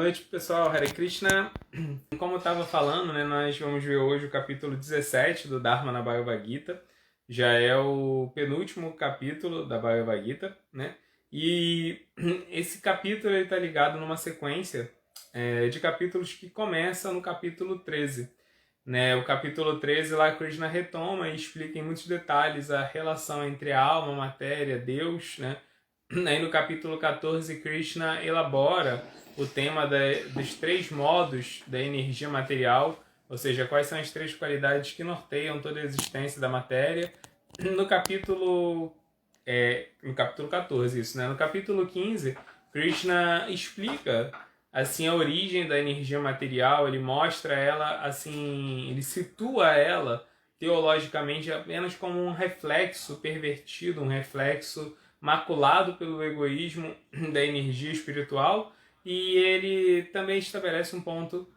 noite, pessoal. Hare Krishna. Como eu estava falando, né, nós vamos ver hoje o capítulo 17 do Dharma Bhagavad Gita. Já é o penúltimo capítulo da Bhagavad Gita, né? E esse capítulo está ligado numa sequência de capítulos que começa no capítulo 13. Né? O capítulo 13 lá Krishna retoma e explica em muitos detalhes a relação entre a alma, a matéria, Deus, né? Aí no capítulo 14, Krishna elabora o tema dos três modos da energia material, ou seja, quais são as três qualidades que norteiam toda a existência da matéria. No capítulo 14, isso, né? No capítulo 15, Krishna explica assim a origem da energia material, ele mostra ela, assim, ele situa ela teologicamente apenas como um reflexo pervertido, um reflexo maculado pelo egoísmo da energia espiritual, e ele também estabelece um ponto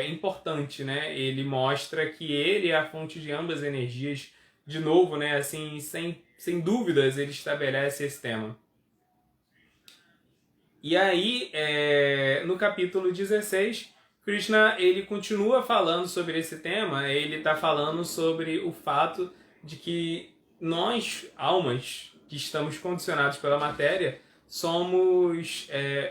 importante, né? Ele mostra que ele é a fonte de ambas as energias, de novo, né? Assim, sem dúvidas, ele estabelece esse tema. E aí, no capítulo 16, Krishna ele continua falando sobre esse tema. Ele está falando sobre o fato de que nós, almas, que estamos condicionados pela matéria, somos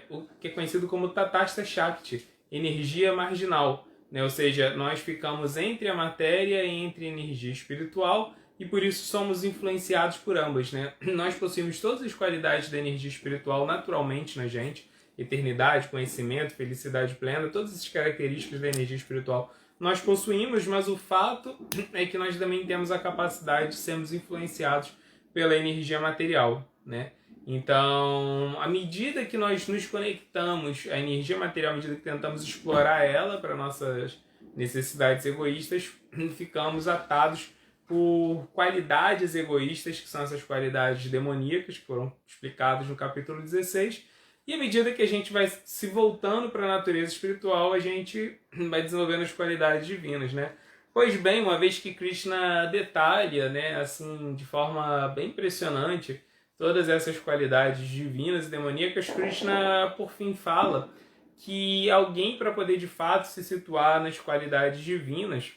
o que é conhecido como Tatastha Shakti, energia marginal, né? Ou seja, nós ficamos entre a matéria e entre a energia espiritual, e por isso somos influenciados por ambas, né? Nós possuímos todas as qualidades da energia espiritual naturalmente na gente, eternidade, conhecimento, felicidade plena, todas essas características da energia espiritual nós possuímos, mas o fato é que nós também temos a capacidade de sermos influenciados pela energia material, né? Então, à medida que nós nos conectamos à energia material, à medida que tentamos explorar ela para nossas necessidades egoístas, ficamos atados por qualidades egoístas, que são essas qualidades demoníacas, que foram explicadas no capítulo 16, e à medida que a gente vai se voltando para a natureza espiritual, a gente vai desenvolvendo as qualidades divinas, né? Pois bem, uma vez que Krishna detalha, né, assim, de forma bem impressionante, todas essas qualidades divinas e demoníacas, Krishna, por fim, fala que alguém, para poder de fato se situar nas qualidades divinas,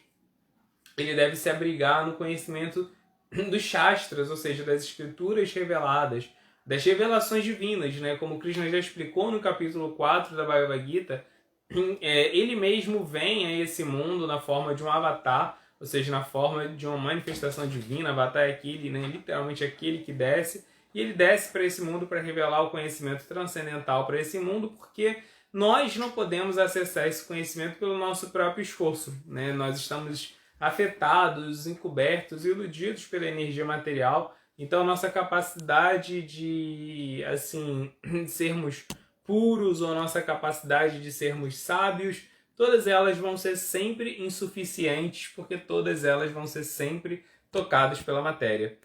ele deve se abrigar no conhecimento dos Shastras, ou seja, das escrituras reveladas, das revelações divinas, né? Como Krishna já explicou no capítulo 4 da Bhagavad Gita, ele mesmo vem a esse mundo na forma de um avatar, ou seja, na forma de uma manifestação divina. Avatar é aquele, né? Literalmente aquele que desce, e ele desce para esse mundo para revelar o conhecimento transcendental para esse mundo, porque nós não podemos acessar esse conhecimento pelo nosso próprio esforço, né? Nós estamos afetados, encobertos, iludidos pela energia material. Então, nossa capacidade de, assim, sermos puros, ou nossa capacidade de sermos sábios, todas elas vão ser sempre insuficientes, porque todas elas vão ser sempre tocadas pela matéria.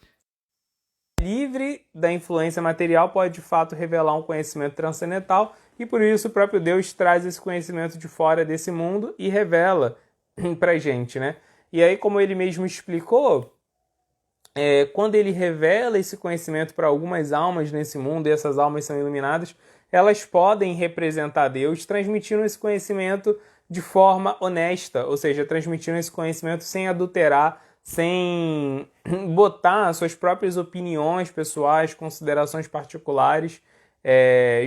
Livre da influência material pode, de fato, revelar um conhecimento transcendental, e por isso o próprio Deus traz esse conhecimento de fora desse mundo e revela pra gente, né? E aí, como ele mesmo explicou, quando ele revela esse conhecimento para algumas almas nesse mundo, e essas almas são iluminadas, elas podem representar Deus, transmitindo esse conhecimento de forma honesta, ou seja, transmitindo esse conhecimento sem adulterar, sem botar suas próprias opiniões pessoais, considerações particulares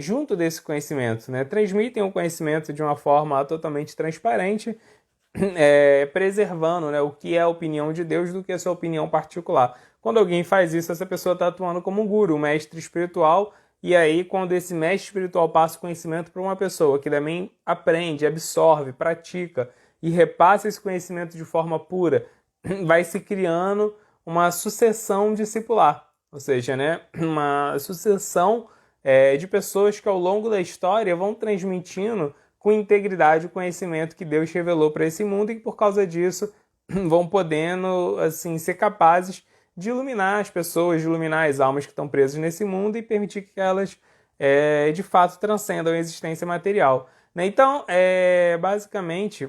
junto desse conhecimento, né? Transmitem o conhecimento de uma forma totalmente transparente, preservando, né, o que é a opinião de Deus do que a sua opinião particular. Quando alguém faz isso, essa pessoa está atuando como um guru, um mestre espiritual, e aí quando esse mestre espiritual passa o conhecimento para uma pessoa que também aprende, absorve, pratica e repassa esse conhecimento de forma pura, vai se criando uma sucessão discipular, ou seja, né, uma sucessão de pessoas que ao longo da história vão transmitindo com integridade o conhecimento que Deus revelou para esse mundo, e que por causa disso vão podendo, assim, ser capazes de iluminar as pessoas, de iluminar as almas que estão presas nesse mundo e permitir que elas de fato transcendam a existência material, né? Então, basicamente,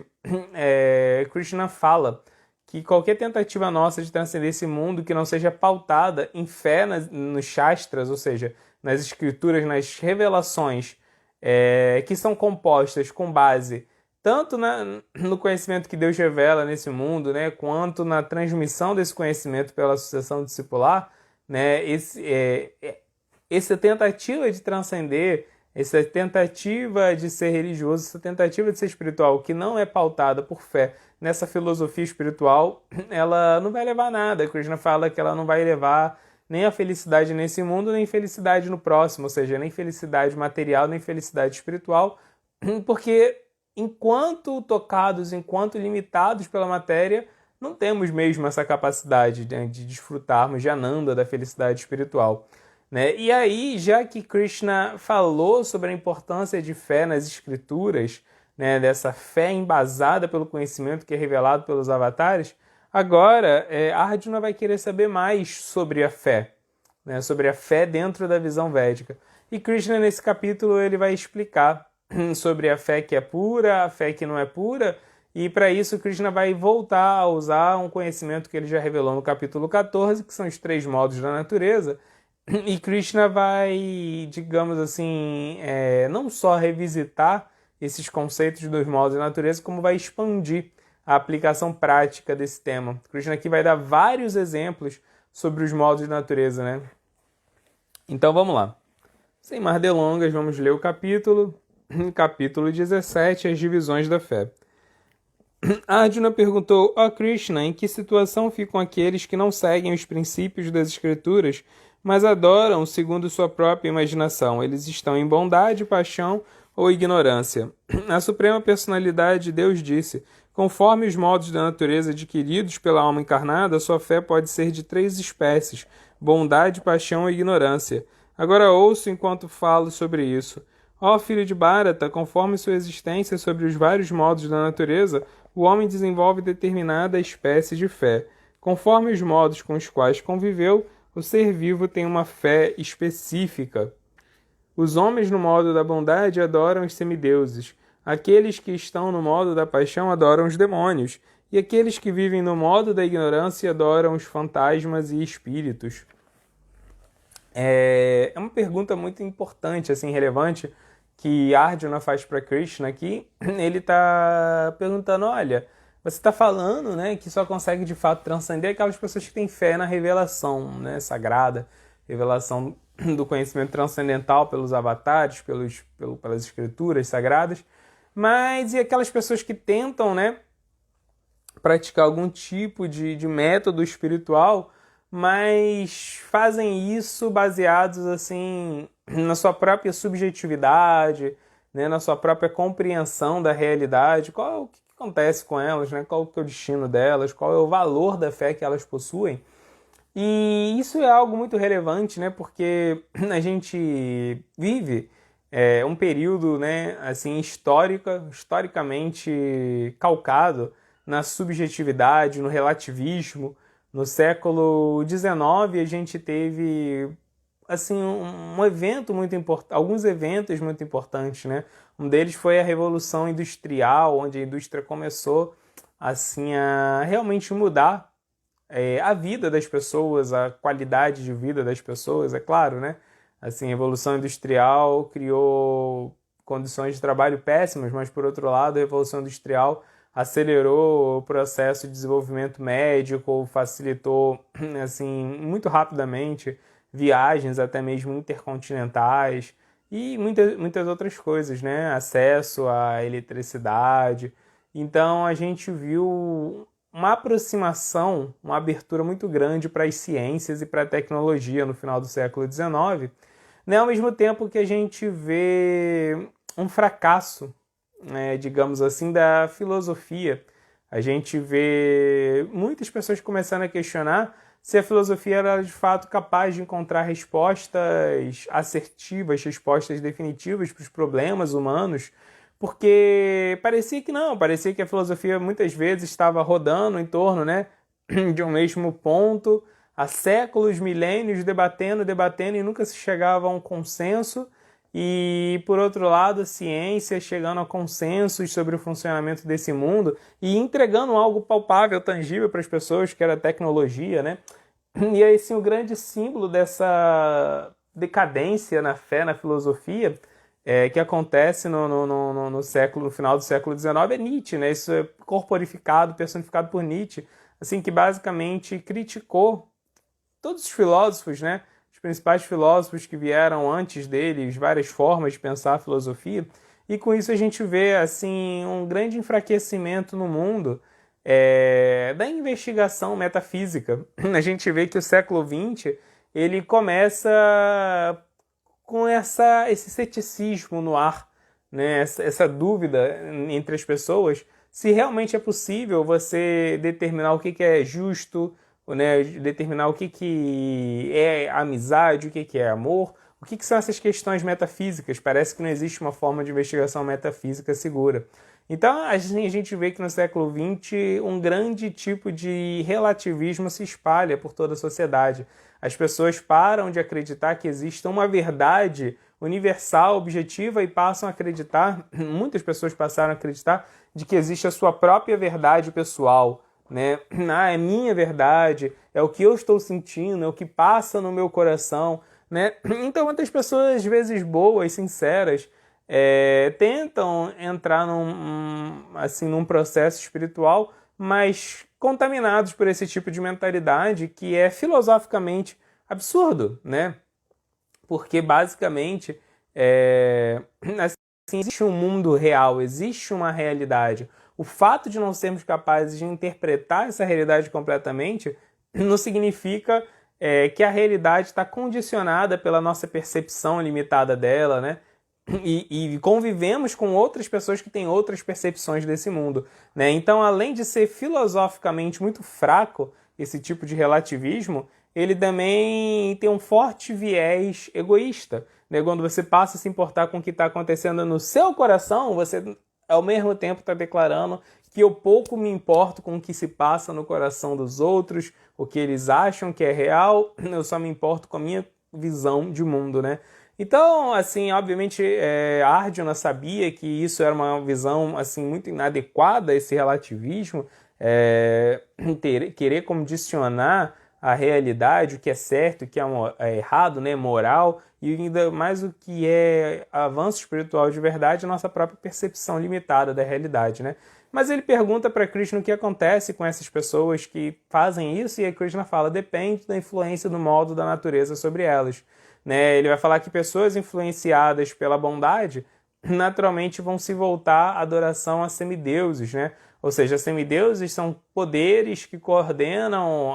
Krishna fala que qualquer tentativa nossa de transcender esse mundo que não seja pautada em fé nos Shastras, ou seja, nas escrituras, nas revelações que são compostas com base tanto no conhecimento que Deus revela nesse mundo, né, quanto na transmissão desse conhecimento pela sucessão discipular, né, essa tentativa de transcender, essa tentativa de ser religioso, essa tentativa de ser espiritual, que não é pautada por fé nessa filosofia espiritual, ela não vai levar a nada. A Krishna fala que ela não vai levar nem a felicidade nesse mundo, nem felicidade no próximo, ou seja, nem felicidade material, nem felicidade espiritual, porque enquanto tocados, enquanto limitados pela matéria, não temos mesmo essa capacidade de desfrutarmos de Ananda, da felicidade espiritual. Né? E aí, já que Krishna falou sobre a importância de fé nas escrituras, né, dessa fé embasada pelo conhecimento que é revelado pelos avatares, agora Arjuna vai querer saber mais sobre a fé, né, sobre a fé dentro da visão védica. E Krishna, nesse capítulo, ele vai explicar sobre a fé que é pura, a fé que não é pura, e para isso Krishna vai voltar a usar um conhecimento que ele já revelou no capítulo 14, que são os 3 modos da natureza, e Krishna vai, digamos assim, não só revisitar esses conceitos dos modos da natureza, como vai expandir a aplicação prática desse tema. Krishna aqui vai dar vários exemplos sobre os modos da natureza, né? Então vamos lá. Sem mais delongas, vamos ler o capítulo. Capítulo 17, as divisões da fé. Arjuna perguntou: ó Krishna, em que situação ficam aqueles que não seguem os princípios das escrituras, mas adoram segundo sua própria imaginação? Eles estão em bondade, paixão ou ignorância? A Suprema Personalidade de Deus disse: conforme os modos da natureza adquiridos pela alma encarnada, sua fé pode ser de 3 espécies: bondade, paixão ou ignorância. Agora ouço enquanto falo sobre isso. Ó filho de Bharata, conforme sua existência sobre os vários modos da natureza, o homem desenvolve determinada espécie de fé. Conforme os modos com os quais conviveu, o ser vivo tem uma fé específica. Os homens no modo da bondade adoram os semideuses. Aqueles que estão no modo da paixão adoram os demônios. E aqueles que vivem no modo da ignorância adoram os fantasmas e espíritos. É uma pergunta muito importante, assim, relevante, que Arjuna faz para Krishna aqui. Ele está perguntando: olha, você está falando, né, que só consegue de fato transcender aquelas pessoas que têm fé na revelação, né, sagrada, revelação do conhecimento transcendental pelos avatares, pelas escrituras sagradas, mas e aquelas pessoas que tentam, né, praticar algum tipo de método espiritual, mas fazem isso baseados assim na sua própria subjetividade, né, na sua própria compreensão da realidade? O que acontece com elas, né? Qual que é o destino delas? Qual é o valor da fé que elas possuem? E isso é algo muito relevante, né, porque a gente vive um período, né, assim, historicamente calcado na subjetividade, no relativismo. No século XIX, a gente teve assim, um evento muito importante, alguns eventos muito importantes, né? Um deles foi a Revolução Industrial, onde a indústria começou assim, a realmente mudar a vida das pessoas, a qualidade de vida das pessoas, é claro, né? Assim, a Revolução Industrial criou condições de trabalho péssimas, mas, por outro lado, a Revolução Industrial acelerou o processo de desenvolvimento médico, facilitou, assim, muito rapidamente viagens até mesmo intercontinentais e muitas outras coisas, né? Acesso à eletricidade. Então, a gente viu uma aproximação, uma abertura muito grande para as ciências e para a tecnologia no final do século XIX, né? Ao mesmo tempo que a gente vê um fracasso, digamos assim, da filosofia. A gente vê muitas pessoas começando a questionar se a filosofia era de fato capaz de encontrar respostas assertivas, respostas definitivas para os problemas humanos, porque parecia que não, parecia que a filosofia muitas vezes estava rodando em torno, né, de um mesmo ponto, há séculos, milênios, debatendo e nunca se chegava a um consenso. E, por outro lado, a ciência chegando a consensos sobre o funcionamento desse mundo e entregando algo palpável, tangível para as pessoas, que era a tecnologia, né? E aí, assim, o grande símbolo dessa decadência na fé, na filosofia, que acontece no final do século XIX é Nietzsche, né? Isso é corporificado, personificado por Nietzsche, assim, que basicamente criticou todos os filósofos, né? Os principais filósofos que vieram antes deles, várias formas de pensar a filosofia, e com isso a gente vê assim um grande enfraquecimento no mundo da investigação metafísica. A gente vê que o século XX ele começa com esse ceticismo no ar, né? Essa dúvida entre as pessoas se realmente é possível você determinar o que é justo, né? Determinar o que é amizade, o que é amor, o que são essas questões metafísicas. Parece que não existe uma forma de investigação metafísica segura. Então, a gente vê que no século XX um grande tipo de relativismo se espalha por toda a sociedade. As pessoas param de acreditar que existe uma verdade universal, objetiva, e passam a acreditar, muitas pessoas passaram a acreditar, de que existe a sua própria verdade pessoal, né? Ah, é minha verdade, é o que eu estou sentindo, é o que passa no meu coração, né? Então, muitas pessoas, às vezes boas, sinceras, tentam entrar num processo espiritual, mas contaminados por esse tipo de mentalidade que é filosoficamente absurdo, né? Porque basicamente assim, existe um mundo real, existe uma realidade. O fato de não sermos capazes de interpretar essa realidade completamente não significa que a realidade está condicionada pela nossa percepção limitada dela, né? E convivemos com outras pessoas que têm outras percepções desse mundo, né? Então, além de ser filosoficamente muito fraco esse tipo de relativismo, ele também tem um forte viés egoísta, né? Quando você passa a se importar com o que está acontecendo no seu coração, você ao mesmo tempo está declarando que eu pouco me importo com o que se passa no coração dos outros, o que eles acham que é real, eu só me importo com a minha visão de mundo, né? Então, assim, obviamente, Arjuna sabia que isso era uma visão assim muito inadequada, esse relativismo, querer condicionar a realidade, o que é certo, o que é errado, né, moral, e ainda mais o que é avanço espiritual de verdade, a nossa própria percepção limitada da realidade, né? Mas ele pergunta para Krishna o que acontece com essas pessoas que fazem isso, e a Krishna fala, depende da influência do modo da natureza sobre elas. Né? Ele vai falar que pessoas influenciadas pela bondade naturalmente vão se voltar à adoração a semideuses, né? Ou seja, semideuses são poderes que coordenam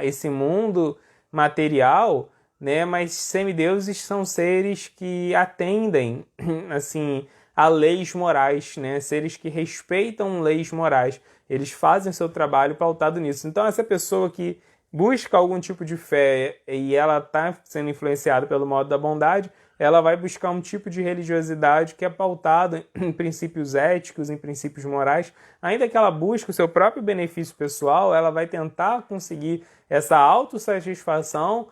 esse mundo material, né? Mas semideuses são seres que atendem, assim, a leis morais, né? Seres que respeitam leis morais. Eles fazem seu trabalho pautado nisso. Então, essa pessoa que busca algum tipo de fé e ela está sendo influenciada pelo modo da bondade, ela vai buscar um tipo de religiosidade que é pautado em princípios éticos, em princípios morais. Ainda que ela busque o seu próprio benefício pessoal, ela vai tentar conseguir essa autossatisfação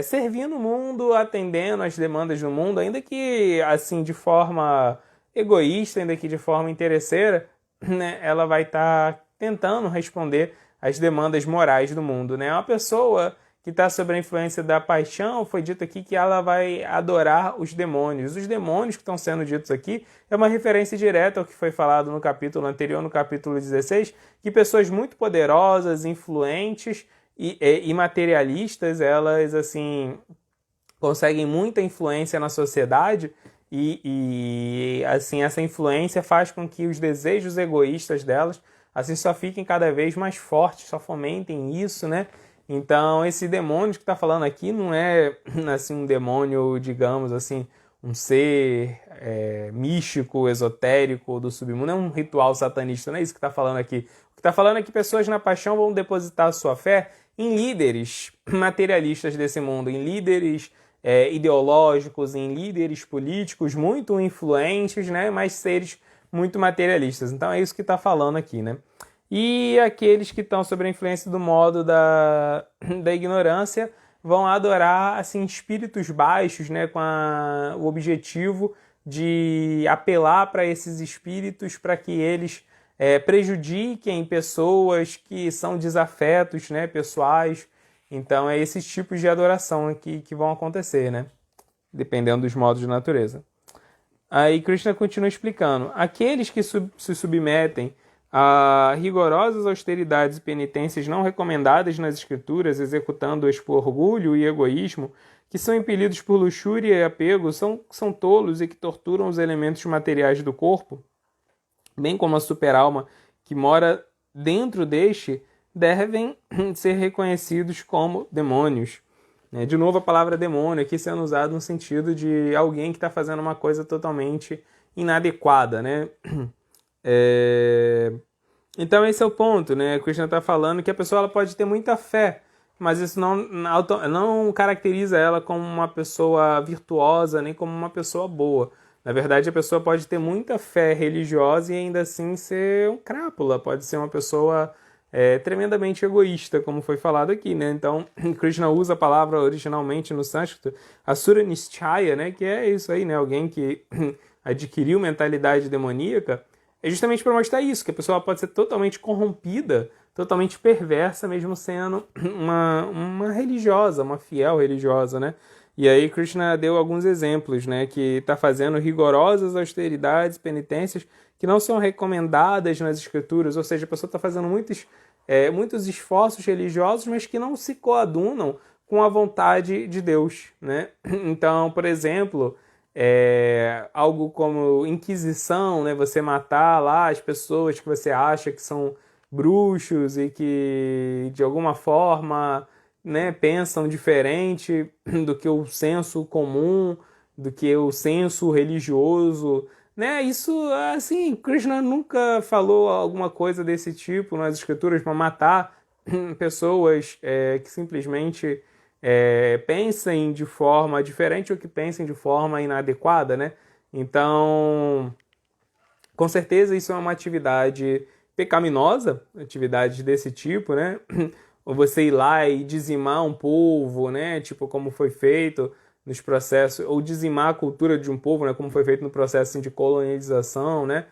servindo o mundo, atendendo às demandas do mundo, ainda que assim de forma egoísta, ainda que de forma interesseira, né, ela vai estar tentando responder às demandas morais do mundo, né? Uma pessoa que está sob a influência da paixão, foi dito aqui que ela vai adorar os demônios. Os demônios que estão sendo ditos aqui é uma referência direta ao que foi falado no capítulo anterior, no capítulo 16, que pessoas muito poderosas, influentes e materialistas, elas assim conseguem muita influência na sociedade e assim essa influência faz com que os desejos egoístas delas assim só fiquem cada vez mais fortes, só fomentem isso, né? Então, esse demônio que está falando aqui não é assim um demônio, digamos assim, um ser místico, esotérico do submundo, não é um ritual satanista, não é isso que está falando aqui. O que está falando é que pessoas na paixão vão depositar sua fé em líderes materialistas desse mundo, em líderes ideológicos, em líderes políticos muito influentes, né? Mas seres muito materialistas. Então é isso que está falando aqui, né? E aqueles que estão sob a influência do modo da ignorância vão adorar assim espíritos baixos, né, com o objetivo de apelar para esses espíritos para que eles prejudiquem pessoas que são desafetos, né, pessoais. Então é esses tipos de adoração aqui que vão acontecer, né, dependendo dos modos de natureza. Aí Krishna continua explicando. Aqueles que se submetem a rigorosas austeridades e penitências não recomendadas nas escrituras, executando-as por orgulho e egoísmo, que são impelidos por luxúria e apego, são tolos e que torturam os elementos materiais do corpo, bem como a superalma que mora dentro deste, devem ser reconhecidos como demônios. De novo, a palavra demônio aqui sendo usada no sentido de alguém que está fazendo uma coisa totalmente inadequada, né? Então esse é o ponto, né? Krishna está falando que a pessoa ela pode ter muita fé, mas isso não caracteriza ela como uma pessoa virtuosa, nem como uma pessoa boa. Na verdade, a pessoa pode ter muita fé religiosa e ainda assim ser um crápula, pode ser uma pessoa tremendamente egoísta, como foi falado aqui, né? Então, Krishna usa a palavra originalmente no sânscrito, Asura Nishchaya, né? Que é isso aí, né? Alguém que adquiriu mentalidade demoníaca, é justamente para mostrar isso, que a pessoa pode ser totalmente corrompida, totalmente perversa, mesmo sendo uma religiosa, uma fiel religiosa, né? E aí Krishna deu alguns exemplos, né? Que está fazendo rigorosas austeridades, penitências, que não são recomendadas nas escrituras, ou seja, a pessoa está fazendo muitos esforços religiosos, mas que não se coadunam com a vontade de Deus, né? Então, por exemplo, algo como inquisição, né? Você matar lá as pessoas que você acha que são bruxos e que de alguma forma, né, pensam diferente do que o senso comum, do que o senso religioso, né? Isso, assim, Krishna nunca falou alguma coisa desse tipo nas escrituras para matar pessoas que simplesmente pensem de forma diferente ou que pensem de forma inadequada, né? Então, com certeza isso é uma atividade pecaminosa, atividade desse tipo, né? Ou você ir lá e dizimar um povo, né? Tipo, como foi feito nos processos, ou dizimar a cultura de um povo, né? Como foi feito no processo assim, de colonização, né?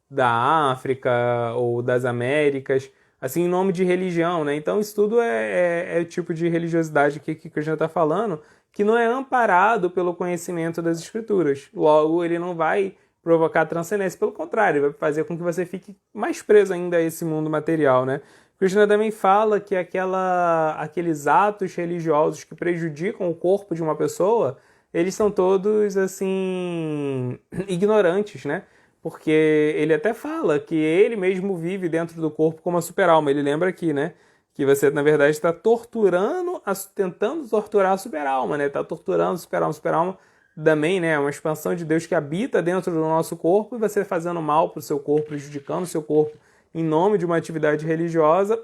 Da África ou das Américas, assim, em nome de religião, né? Então, isso tudo é o tipo de religiosidade que Krishna está falando, que não é amparado pelo conhecimento das escrituras. Logo, ele não vai provocar transcendência, pelo contrário, vai fazer com que você fique mais preso ainda a esse mundo material, né? Krishna também fala que aqueles atos religiosos que prejudicam o corpo de uma pessoa, eles são todos, assim, ignorantes, né? Porque ele até fala que ele mesmo vive dentro do corpo como uma super-alma. Ele lembra aqui, né? Que você, na verdade, está tentando torturar a super-alma, né? Está torturando a super-alma. Super-alma também, né? É uma expansão de Deus que habita dentro do nosso corpo e você fazendo mal para o seu corpo, prejudicando o seu corpo em nome de uma atividade religiosa,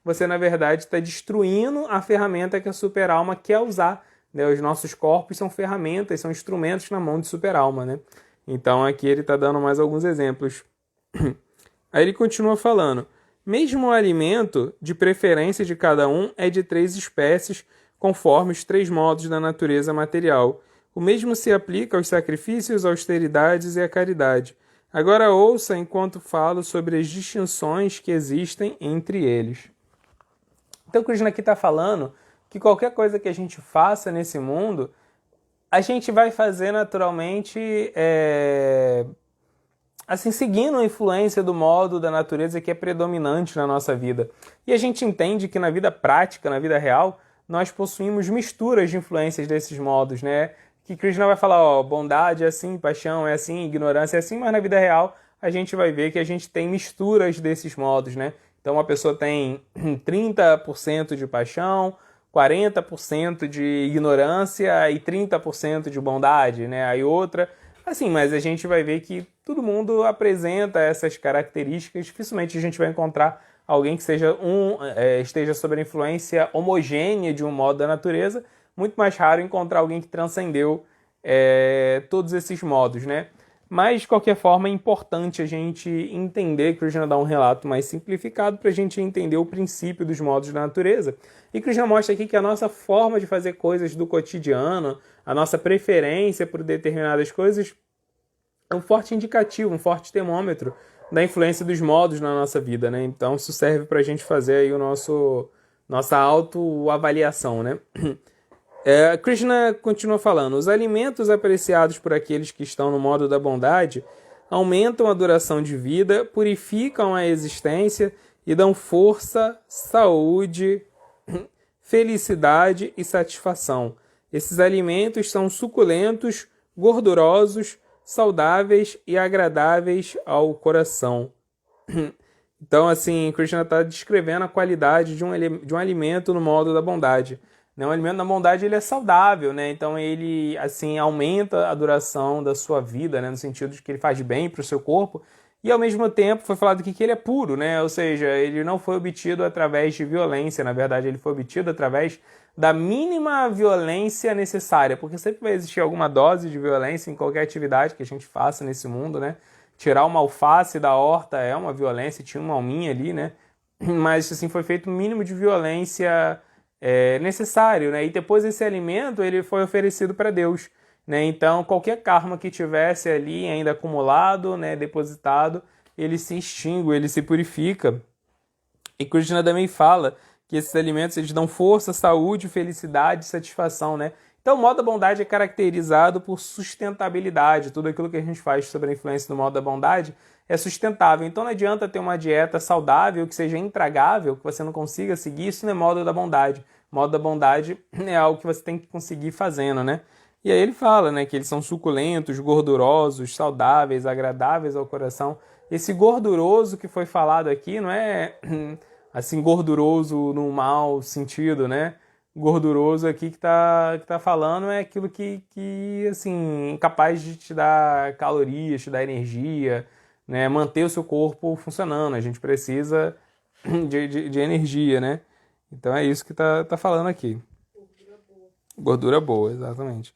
você, na verdade, está destruindo a ferramenta que a super-alma quer usar, né? Os nossos corpos são ferramentas, são instrumentos na mão de super-alma, né? Então aqui ele está dando mais alguns exemplos. Aí ele continua falando: mesmo o alimento, de preferência de cada um, é de 3 espécies, conforme os 3 modos da natureza material. O mesmo se aplica aos sacrifícios, austeridades e à caridade. Agora ouça enquanto falo sobre as distinções que existem entre eles. Então Krishna aqui está falando que qualquer coisa que a gente faça nesse mundo, a gente vai fazer naturalmente, assim, seguindo a influência do modo da natureza que é predominante na nossa vida. E a gente entende que na vida prática, na vida real, nós possuímos misturas de influências desses modos, né? Que Krishna vai falar, ó, bondade é assim, paixão é assim, ignorância é assim, mas na vida real a gente vai ver que a gente tem misturas desses modos, né? Então uma pessoa tem 30% de paixão, 40% de ignorância e 30% de bondade, né? Aí outra, assim, mas a gente vai ver que todo mundo apresenta essas características. Dificilmente a gente vai encontrar alguém que esteja sob a influência homogênea de um modo da natureza. Muito mais raro encontrar alguém que transcendeu todos esses modos, né? Mas, de qualquer forma, é importante a gente entender, Krishna dá um relato mais simplificado para a gente entender o princípio dos modos da natureza. E Krishna mostra aqui que a nossa forma de fazer coisas do cotidiano, a nossa preferência por determinadas coisas, é um forte indicativo, um forte termômetro da influência dos modos na nossa vida, né? Então, isso serve para a gente fazer aí nossa autoavaliação, né? Krishna continua falando: os alimentos apreciados por aqueles que estão no modo da bondade aumentam a duração de vida, purificam a existência e dão força, saúde, felicidade e satisfação. Esses alimentos são suculentos, gordurosos, saudáveis e agradáveis ao coração. Então, assim, Krishna está descrevendo a qualidade de um alimento no modo da bondade. Né? O alimento da bondade ele é saudável, né? Então ele assim aumenta a duração da sua vida, né? No sentido de que ele faz bem para o seu corpo. E ao mesmo tempo foi falado aqui que ele é puro, né? Ou seja, ele não foi obtido através de violência, na verdade ele foi obtido através da mínima violência necessária, porque sempre vai existir alguma dose de violência em qualquer atividade que a gente faça nesse mundo, né? Tirar uma alface da horta é uma violência, tinha uma alminha ali, né? Mas assim foi feito o mínimo de violência necessário, né? E depois esse alimento ele foi oferecido para Deus, né? Então qualquer karma que tivesse ali ainda acumulado, né, depositado, ele se extingue, ele se purifica. E Krishna também fala que esses alimentos eles dão força, saúde, felicidade, satisfação, né? Então o modo da bondade é caracterizado por sustentabilidade. Tudo aquilo que a gente faz sobre a influência do modo da bondade é sustentável. Então não adianta ter uma dieta saudável que seja intragável, que você não consiga seguir. Isso não é modo da bondade. O modo da bondade é algo que você tem que conseguir fazendo, né? E aí ele fala, né, que eles são suculentos, gordurosos, saudáveis, agradáveis ao coração. Esse gorduroso que foi falado aqui não é assim gorduroso no mau sentido, né? Gorduroso aqui que tá falando é aquilo que assim, capaz de te dar calorias, te dar energia, né? Manter o seu corpo funcionando. A gente precisa de energia, né? Então é isso que tá falando aqui. Gordura boa, exatamente.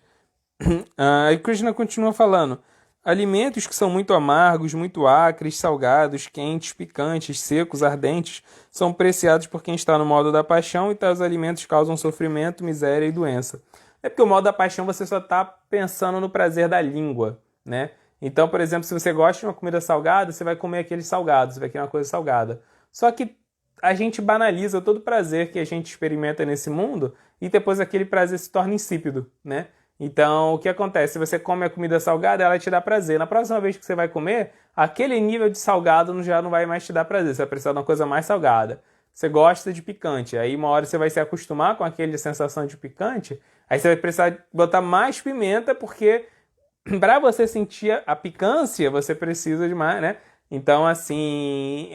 Aí Krishna continua falando: alimentos que são muito amargos, muito acres, salgados, quentes, picantes, secos, ardentes, são preciados por quem está no modo da paixão e tais alimentos causam sofrimento, miséria e doença. É porque o modo da paixão você só está pensando no prazer da língua, né? Então, por exemplo, se você gosta de uma comida salgada, você vai comer aquele salgado, você vai querer uma coisa salgada. Só que a gente banaliza todo o prazer que a gente experimenta nesse mundo e depois aquele prazer se torna insípido, né? Então, o que acontece? Se você come a comida salgada, ela te dá prazer. Na próxima vez que você vai comer, aquele nível de salgado já não vai mais te dar prazer. Você vai precisar de uma coisa mais salgada. Você gosta de picante. Aí uma hora você vai se acostumar com aquela sensação de picante. Aí você vai precisar botar mais pimenta, porque para você sentir a picância, você precisa de mais, né? Então, assim,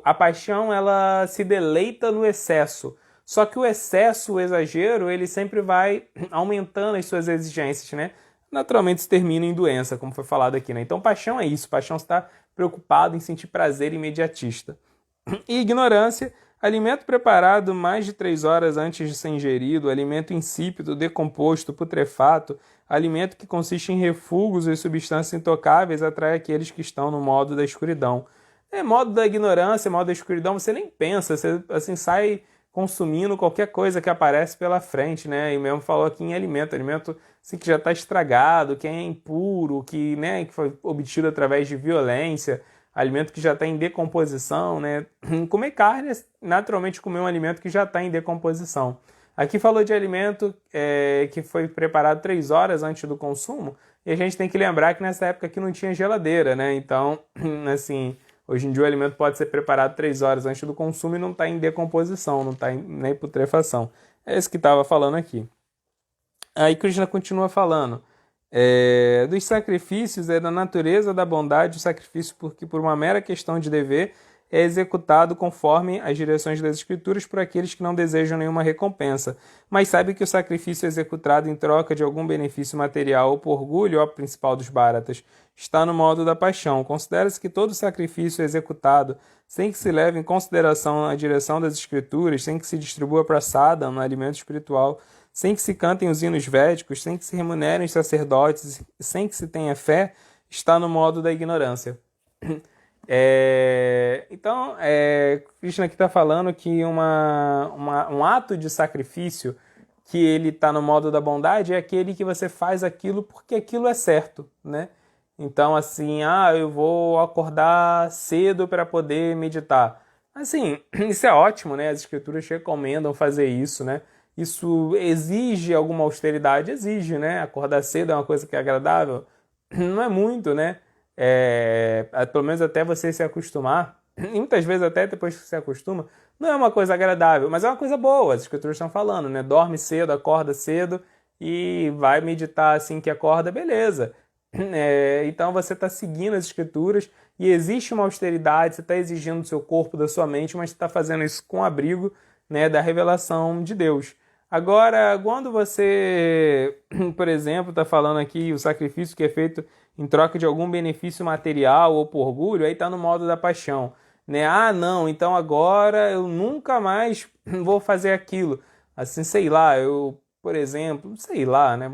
a paixão, ela se deleita no excesso. Só que o excesso, o exagero, ele sempre vai aumentando as suas exigências, né? Naturalmente isso termina em doença, como foi falado aqui, né? Então paixão é isso, paixão está preocupado em sentir prazer imediatista. E ignorância, alimento preparado mais de 3 horas antes de ser ingerido, alimento insípido, decomposto, putrefato, alimento que consiste em refugos e substâncias intocáveis atrai aqueles que estão no modo da escuridão. Modo da ignorância, modo da escuridão, você nem pensa, você assim sai consumindo qualquer coisa que aparece pela frente, né? E mesmo falou aqui em alimento assim, que já está estragado, que é impuro, que, né, que foi obtido através de violência, alimento que já está em decomposição, né? Comer carne é naturalmente comer um alimento que já está em decomposição. Aqui falou de alimento que foi preparado 3 horas antes do consumo, e a gente tem que lembrar que nessa época aqui não tinha geladeira, né? Então, assim, hoje em dia o alimento pode ser preparado 3 horas antes do consumo e não está em decomposição, não está nem putrefação. É isso que estava falando aqui. Aí Krishna continua falando dos sacrifícios, é da natureza da bondade o sacrifício porque por uma mera questão de dever é executado conforme as direções das Escrituras por aqueles que não desejam nenhuma recompensa. Mas sabe que o sacrifício executado em troca de algum benefício material ou por orgulho, ó principal dos Bharatas, está no modo da paixão. Considera-se que todo sacrifício executado sem que se leve em consideração a direção das Escrituras, sem que se distribua prasadam no alimento espiritual, sem que se cantem os hinos védicos, sem que se remunerem os sacerdotes, sem que se tenha fé, está no modo da ignorância. Então, Krishna aqui está falando que um ato de sacrifício que ele está no modo da bondade é aquele que você faz aquilo porque aquilo é certo, né? Então, assim, eu vou acordar cedo para poder meditar. Assim, isso é ótimo, né? As escrituras recomendam fazer isso, né? isso exige alguma austeridade? Exige, né? Acordar cedo é uma coisa que é agradável? Não é muito, né? Pelo menos até você se acostumar, e muitas vezes até depois que você acostuma, não é uma coisa agradável, mas é uma coisa boa, as escrituras estão falando, né? Dorme cedo, acorda cedo e vai meditar assim que acorda, beleza. Então você está seguindo as escrituras e existe uma austeridade, você está exigindo do seu corpo, da sua mente, mas você está fazendo isso com abrigo, né, da revelação de Deus. Agora, quando você, por exemplo, está falando aqui o sacrifício que é feito em troca de algum benefício material ou por orgulho, aí está no modo da paixão, né? Ah, não, então agora eu nunca mais vou fazer aquilo. Assim, sei lá, por exemplo, sei lá, né?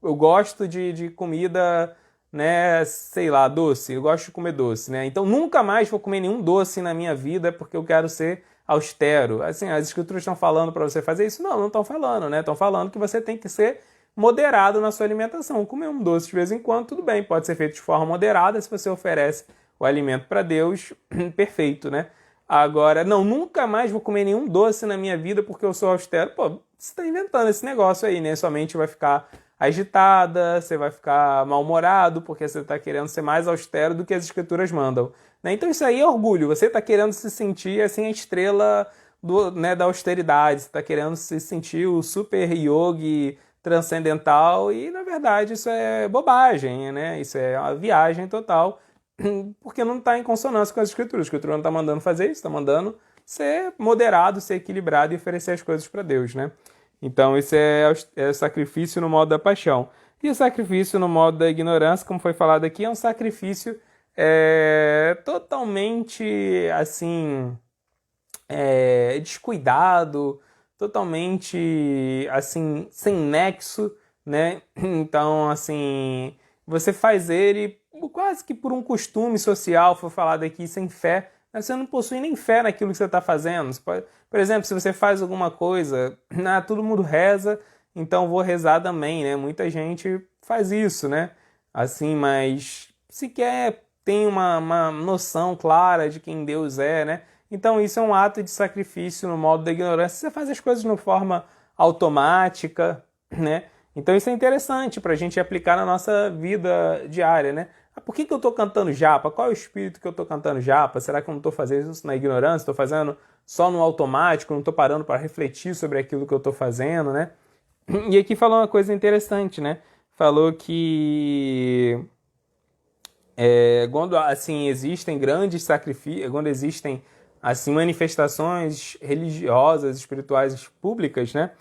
Eu gosto de comida, né, sei lá, doce. Eu gosto de comer doce, né? Então nunca mais vou comer nenhum doce na minha vida porque eu quero ser austero. Assim, as escrituras estão falando para você fazer isso? Não, não estão falando, né? Estão falando que você tem que ser moderado na sua alimentação. Comer um doce de vez em quando, tudo bem, pode ser feito de forma moderada se você oferece o alimento para Deus, perfeito, né? Agora, não, nunca mais vou comer nenhum doce na minha vida porque eu sou austero. Pô, você está inventando esse negócio aí, né? Sua mente vai ficar agitada, você vai ficar mal-humorado porque você está querendo ser mais austero do que as escrituras mandam, né? Então isso aí é orgulho, você está querendo se sentir assim a estrela né, da austeridade, você está querendo se sentir o super yogi transcendental e na verdade isso é bobagem, né? Isso é uma viagem total porque não está em consonância com as escrituras. A escritura não está mandando fazer isso, está mandando ser moderado, ser equilibrado e oferecer as coisas para Deus, né? Então, isso é sacrifício no modo da paixão. E o sacrifício no modo da ignorância, como foi falado aqui, é um sacrifício totalmente, assim, descuidado, totalmente, assim, sem nexo, né? Então, assim, você faz ele quase que por um costume social, foi falado aqui, sem fé, mas você não possui nem fé naquilo que você está fazendo. Por exemplo, se você faz alguma coisa, todo mundo reza, então vou rezar também, né? Muita gente faz isso, né? Assim, mas sequer tem uma noção clara de quem Deus é, né? Então isso é um ato de sacrifício no modo da ignorância. Você faz as coisas de uma forma automática, né? Então isso é interessante para a gente aplicar na nossa vida diária, né? Por que eu estou cantando japa? Qual é o espírito que eu estou cantando japa? Será que eu não estou fazendo isso na ignorância? Estou fazendo só no automático? Não estou parando para refletir sobre aquilo que eu estou fazendo, né? E aqui falou uma coisa interessante, né? Falou que quando assim existem grandes sacrifícios, quando existem assim manifestações religiosas, espirituais públicas, né?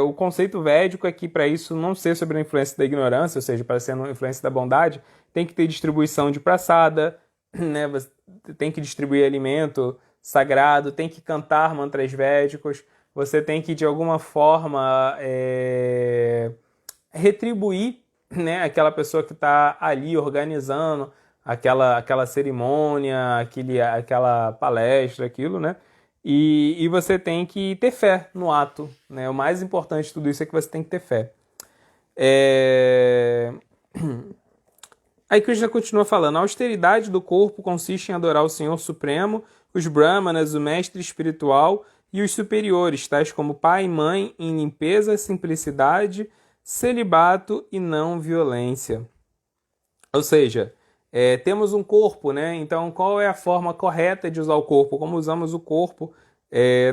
O conceito védico é que para isso não ser sobre a influência da ignorância, ou seja, para ser uma influência da bondade, tem que ter distribuição de praçada, né? Você tem que distribuir alimento sagrado, tem que cantar mantras védicos, você tem que de alguma forma retribuir, né, aquela pessoa que está ali organizando aquela cerimônia, aquela palestra, aquilo, né? E você tem que ter fé no ato, né? O mais importante de tudo isso é que você tem que ter fé. Aí Krishna continua falando, a austeridade do corpo consiste em adorar o Senhor Supremo, os Brahmanas, o mestre espiritual e os superiores, tais como pai e mãe, em limpeza, simplicidade, celibato e não violência. Ou seja, temos um corpo, né? Então qual é a forma correta de usar o corpo? Como usamos o corpo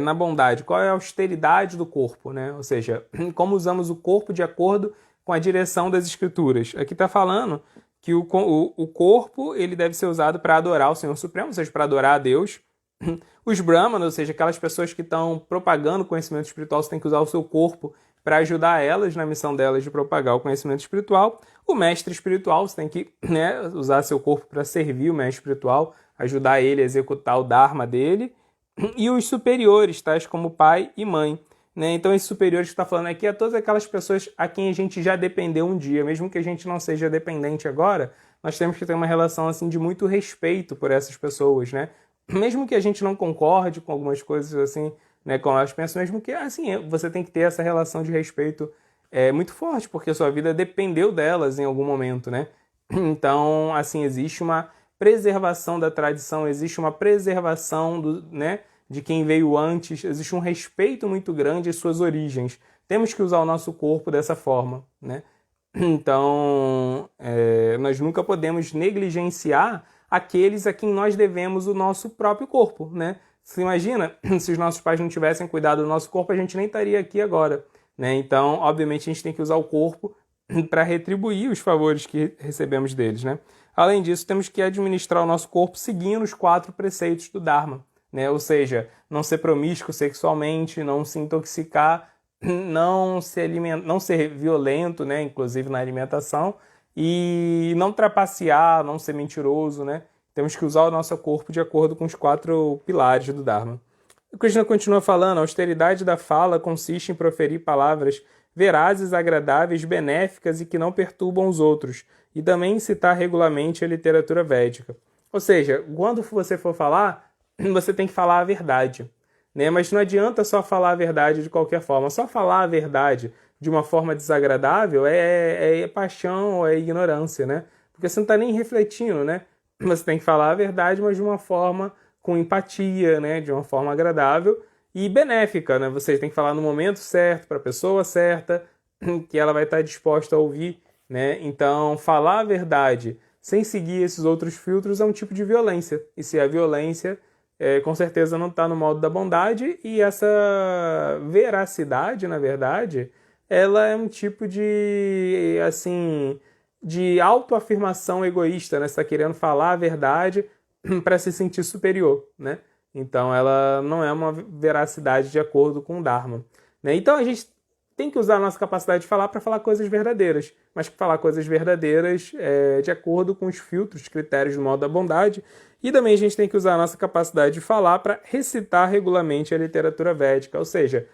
na bondade? Qual é a austeridade do corpo, né? Ou seja, como usamos o corpo de acordo com a direção das escrituras? Aqui está falando que o corpo ele deve ser usado para adorar o Senhor Supremo, ou seja, para adorar a Deus. Os brahmanas, ou seja, aquelas pessoas que estão propagando conhecimento espiritual, você tem que usar o seu corpo para ajudar elas na missão delas de propagar o conhecimento espiritual. O mestre espiritual, você tem que, né, usar seu corpo para servir o mestre espiritual, ajudar ele a executar o dharma dele. E os superiores, tais como pai e mãe. Né? Então, esses superiores que está falando aqui é todas aquelas pessoas a quem a gente já dependeu um dia. Mesmo que a gente não seja dependente agora, nós temos que ter uma relação assim, de muito respeito por essas pessoas, né? Mesmo que a gente não concorde com algumas coisas assim, né, como elas pensam, mesmo que assim, você tem que ter essa relação de respeito muito forte, porque a sua vida dependeu delas em algum momento, né? Então, assim, existe uma preservação da tradição, existe uma preservação de quem veio antes, existe um respeito muito grande às suas origens. Temos que usar o nosso corpo dessa forma, né? Então, nós nunca podemos negligenciar aqueles a quem nós devemos o nosso próprio corpo, né? Você imagina, se os nossos pais não tivessem cuidado do nosso corpo, a gente nem estaria aqui agora, né? Então, obviamente, a gente tem que usar o corpo para retribuir os favores que recebemos deles, né? Além disso, temos que administrar o nosso corpo seguindo os 4 preceitos do Dharma, né? Ou seja, não ser promíscuo sexualmente, não se intoxicar, não ser violento, né? Inclusive na alimentação, e não trapacear, não ser mentiroso, né? Temos que usar o nosso corpo de acordo com os 4 pilares do Dharma. O Krishna continua falando: a austeridade da fala consiste em proferir palavras verazes, agradáveis, benéficas e que não perturbam os outros, e também em citar regularmente a literatura védica. Ou seja, quando você for falar, você tem que falar a verdade, né? Mas não adianta só falar a verdade de qualquer forma. Só falar a verdade de uma forma desagradável é paixão, é ignorância, né? Porque você não está nem refletindo, né? Você tem que falar a verdade, mas de uma forma com empatia, né? De uma forma agradável e benéfica, né? Você tem que falar no momento certo, para a pessoa certa, que ela vai estar disposta a ouvir, né? Então, falar a verdade sem seguir esses outros filtros é um tipo de violência. E se a violência, com certeza não está no modo da bondade, e essa veracidade, na verdade, ela é um tipo de, assim, de autoafirmação egoísta, né? Você está querendo falar a verdade para se sentir superior, né? Então, ela não é uma veracidade de acordo com o Dharma, né? Então, a gente tem que usar a nossa capacidade de falar para falar coisas verdadeiras, mas falar coisas verdadeiras de acordo com os filtros, critérios do modo da bondade. E também a gente tem que usar a nossa capacidade de falar para recitar regularmente a literatura védica, ou seja,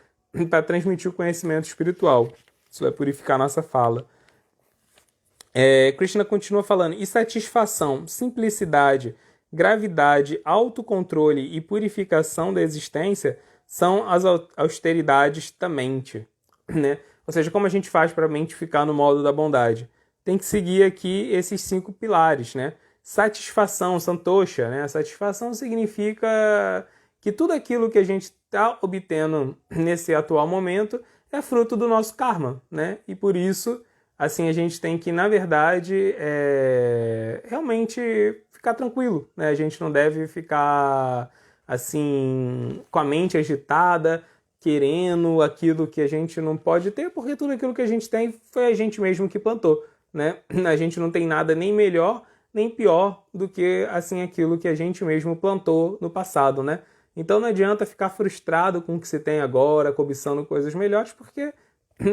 para transmitir o conhecimento espiritual. Isso vai purificar a nossa fala. Krishna continua falando: e satisfação, simplicidade, gravidade, autocontrole e purificação da existência são as austeridades da mente, né? Ou seja, como a gente faz para a mente ficar no modo da bondade? Tem que seguir aqui esses 5 pilares, né? Satisfação, santosha, né? A satisfação significa que tudo aquilo que a gente está obtendo nesse atual momento é fruto do nosso karma, né? E por isso, assim, a gente tem que, na verdade, realmente ficar tranquilo, né? A gente não deve ficar, assim, com a mente agitada, querendo aquilo que a gente não pode ter, porque tudo aquilo que a gente tem foi a gente mesmo que plantou, né? A gente não tem nada nem melhor nem pior do que, assim, aquilo que a gente mesmo plantou no passado, né? Então não adianta ficar frustrado com o que se tem agora, cobiçando coisas melhores, porque,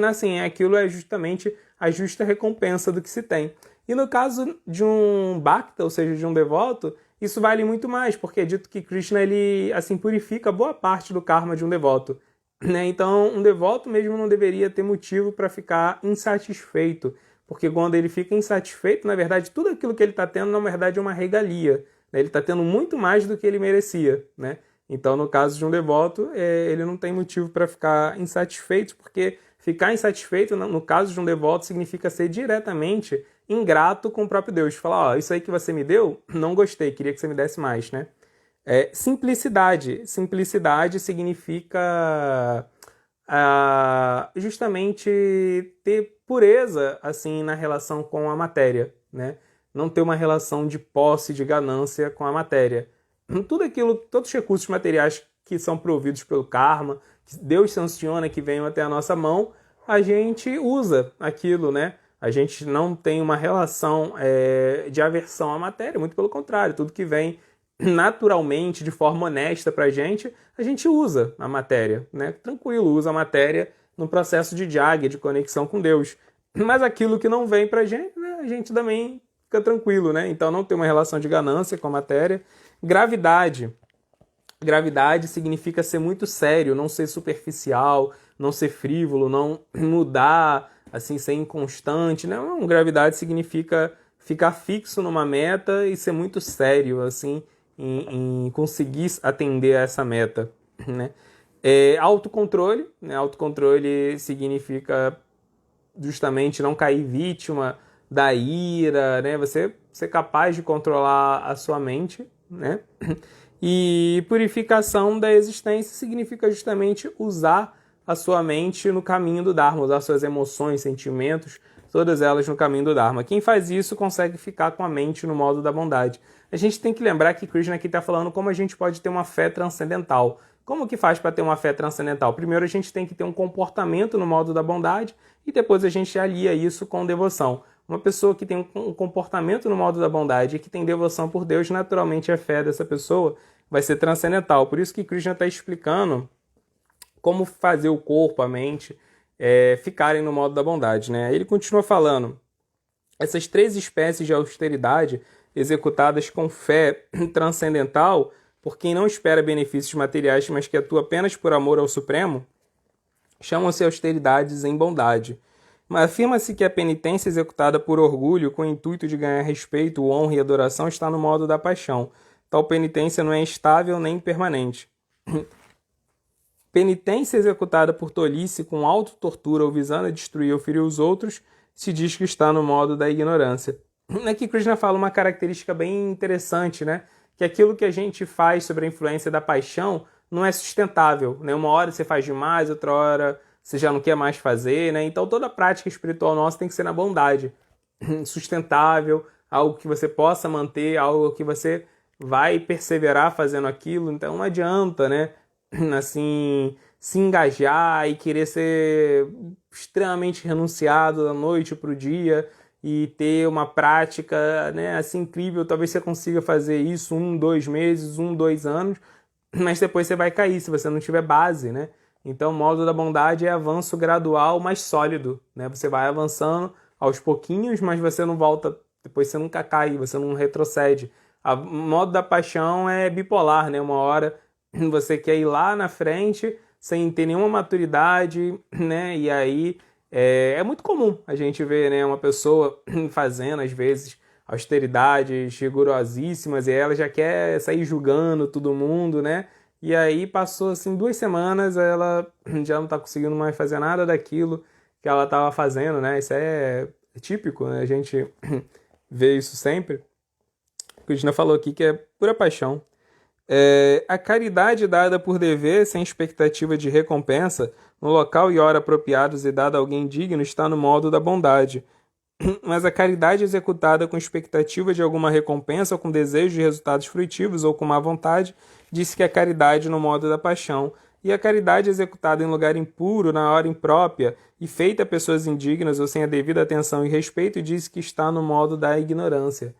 assim, aquilo é justamente a justa recompensa do que se tem. E no caso de um bhakta, ou seja, de um devoto, isso vale muito mais, porque é dito que Krishna, ele, assim, purifica boa parte do karma de um devoto, né? Então, um devoto mesmo não deveria ter motivo para ficar insatisfeito, porque quando ele fica insatisfeito, na verdade, tudo aquilo que ele está tendo, na verdade, é uma regalia, né? Ele está tendo muito mais do que ele merecia, né? Então, no caso de um devoto, ele não tem motivo para ficar insatisfeito, porque ficar insatisfeito, no caso de um devoto, significa ser diretamente ingrato com o próprio Deus. Falar: ó, isso aí que você me deu, não gostei, queria que você me desse mais, né? Simplicidade. Simplicidade significa justamente ter pureza, assim, na relação com a matéria, né? Não ter uma relação de posse, de ganância com a matéria. Tudo aquilo, todos os recursos materiais que são providos pelo karma, que Deus sanciona que venham até a nossa mão, a gente usa aquilo, né? A gente não tem uma relação de aversão à matéria, muito pelo contrário, tudo que vem naturalmente, de forma honesta pra gente, a gente usa a matéria, né? Tranquilo, usa a matéria no processo de jhagya, de conexão com Deus. Mas aquilo que não vem pra gente, né, a gente também fica tranquilo, né? Então não tem uma relação de ganância com a matéria. Gravidade. Gravidade significa ser muito sério, não ser superficial, não ser frívolo, não mudar, assim, ser inconstante, né? Não, gravidade significa ficar fixo numa meta e ser muito sério, assim, em conseguir atender a essa meta, né? Autocontrole, né? Autocontrole significa justamente não cair vítima da ira, né? Você ser capaz de controlar a sua mente, né? E purificação da existência significa justamente usar a sua mente no caminho do Dharma, usar suas emoções, sentimentos, todas elas no caminho do Dharma. Quem faz isso consegue ficar com a mente no modo da bondade. A gente tem que lembrar que Krishna aqui está falando como a gente pode ter uma fé transcendental. Como que faz para ter uma fé transcendental? Primeiro a gente tem que ter um comportamento no modo da bondade e depois a gente alia isso com devoção. Uma pessoa que tem um comportamento no modo da bondade e que tem devoção por Deus, naturalmente a fé dessa pessoa vai ser transcendental. Por isso que Krishna está explicando como fazer o corpo, a mente, ficarem no modo da bondade, né? Ele continua falando, essas 3 espécies de austeridade executadas com fé transcendental, por quem não espera benefícios materiais, mas que atua apenas por amor ao Supremo, chamam-se austeridades em bondade. Mas afirma-se que a penitência executada por orgulho, com o intuito de ganhar respeito, honra e adoração, está no modo da paixão. Tal penitência não é estável nem permanente. Penitência executada por tolice, com autotortura ou visando a destruir ou ferir os outros, se diz que está no modo da ignorância. Aqui Krishna fala uma característica bem interessante, né? Que aquilo que a gente faz sobre a influência da paixão não é sustentável, né? Uma hora você faz demais, outra hora você já não quer mais fazer, né? Então toda a prática espiritual nossa tem que ser na bondade, sustentável, algo que você possa manter, algo que você vai perseverar fazendo aquilo. Então não adianta, né? Assim, se engajar e querer ser extremamente renunciado da noite para o dia e ter uma prática, né, assim, incrível. Talvez você consiga fazer isso 1, 2 meses, 1, 2 anos, mas depois você vai cair se você não tiver base, né? Então o modo da bondade é avanço gradual, mas sólido, né? Você vai avançando aos pouquinhos, mas você não volta, depois você nunca cai, você não retrocede. O modo da paixão é bipolar, né? Uma hora você quer ir lá na frente sem ter nenhuma maturidade, né? E aí é muito comum a gente ver, né, uma pessoa fazendo, às vezes, austeridades rigorosíssimas e ela já quer sair julgando todo mundo, né? E aí passou, assim, 2 semanas, ela já não está conseguindo mais fazer nada daquilo que ela estava fazendo, né? Isso é típico, né? A gente vê isso sempre. O Krishna falou aqui que é pura paixão. A caridade dada por dever, sem expectativa de recompensa, no local e hora apropriados e dada a alguém digno, está no modo da bondade. Mas a caridade executada com expectativa de alguma recompensa, ou com desejo de resultados frutivos, ou com má vontade, disse que é caridade no modo da paixão. E a caridade executada em lugar impuro, na hora imprópria, e feita a pessoas indignas ou sem a devida atenção e respeito, disse que está no modo da ignorância.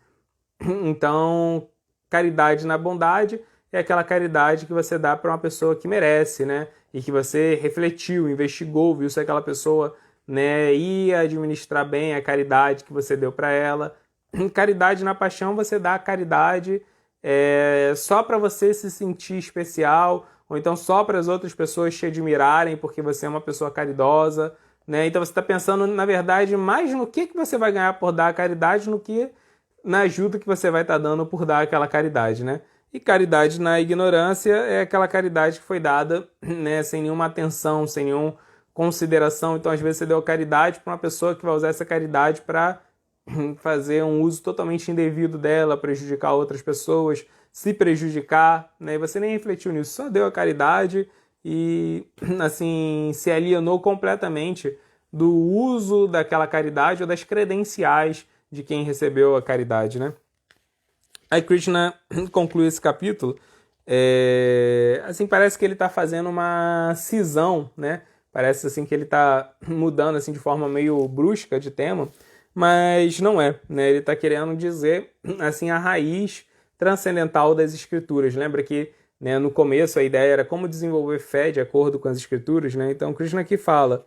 Então, caridade na bondade é aquela caridade que você dá para uma pessoa que merece, né? E que você refletiu, investigou, viu se aquela pessoa, né, ia administrar bem a caridade que você deu para ela. Caridade na paixão, você dá a caridade só para você se sentir especial, ou então só para as outras pessoas te admirarem porque você é uma pessoa caridosa, né? Então você está pensando, na verdade, mais no que você vai ganhar por dar a caridade do que na ajuda que você vai estar dando por dar aquela caridade, né? E caridade na ignorância é aquela caridade que foi dada, né, sem nenhuma atenção, sem nenhuma consideração. Então, às vezes, você deu caridade para uma pessoa que vai usar essa caridade para fazer um uso totalmente indevido dela, prejudicar outras pessoas, se prejudicar, né? E você nem refletiu nisso, só deu a caridade e, assim, se alienou completamente do uso daquela caridade ou das credenciais de quem recebeu a caridade, né? Aí Krishna conclui esse capítulo, assim, parece que ele está fazendo uma cisão, né? Parece assim que ele está mudando assim de forma meio brusca de tema, mas não é, né? Ele está querendo dizer assim a raiz transcendental das escrituras. Lembra que, né, no começo a ideia era como desenvolver fé de acordo com as escrituras, né? Então Krishna aqui fala,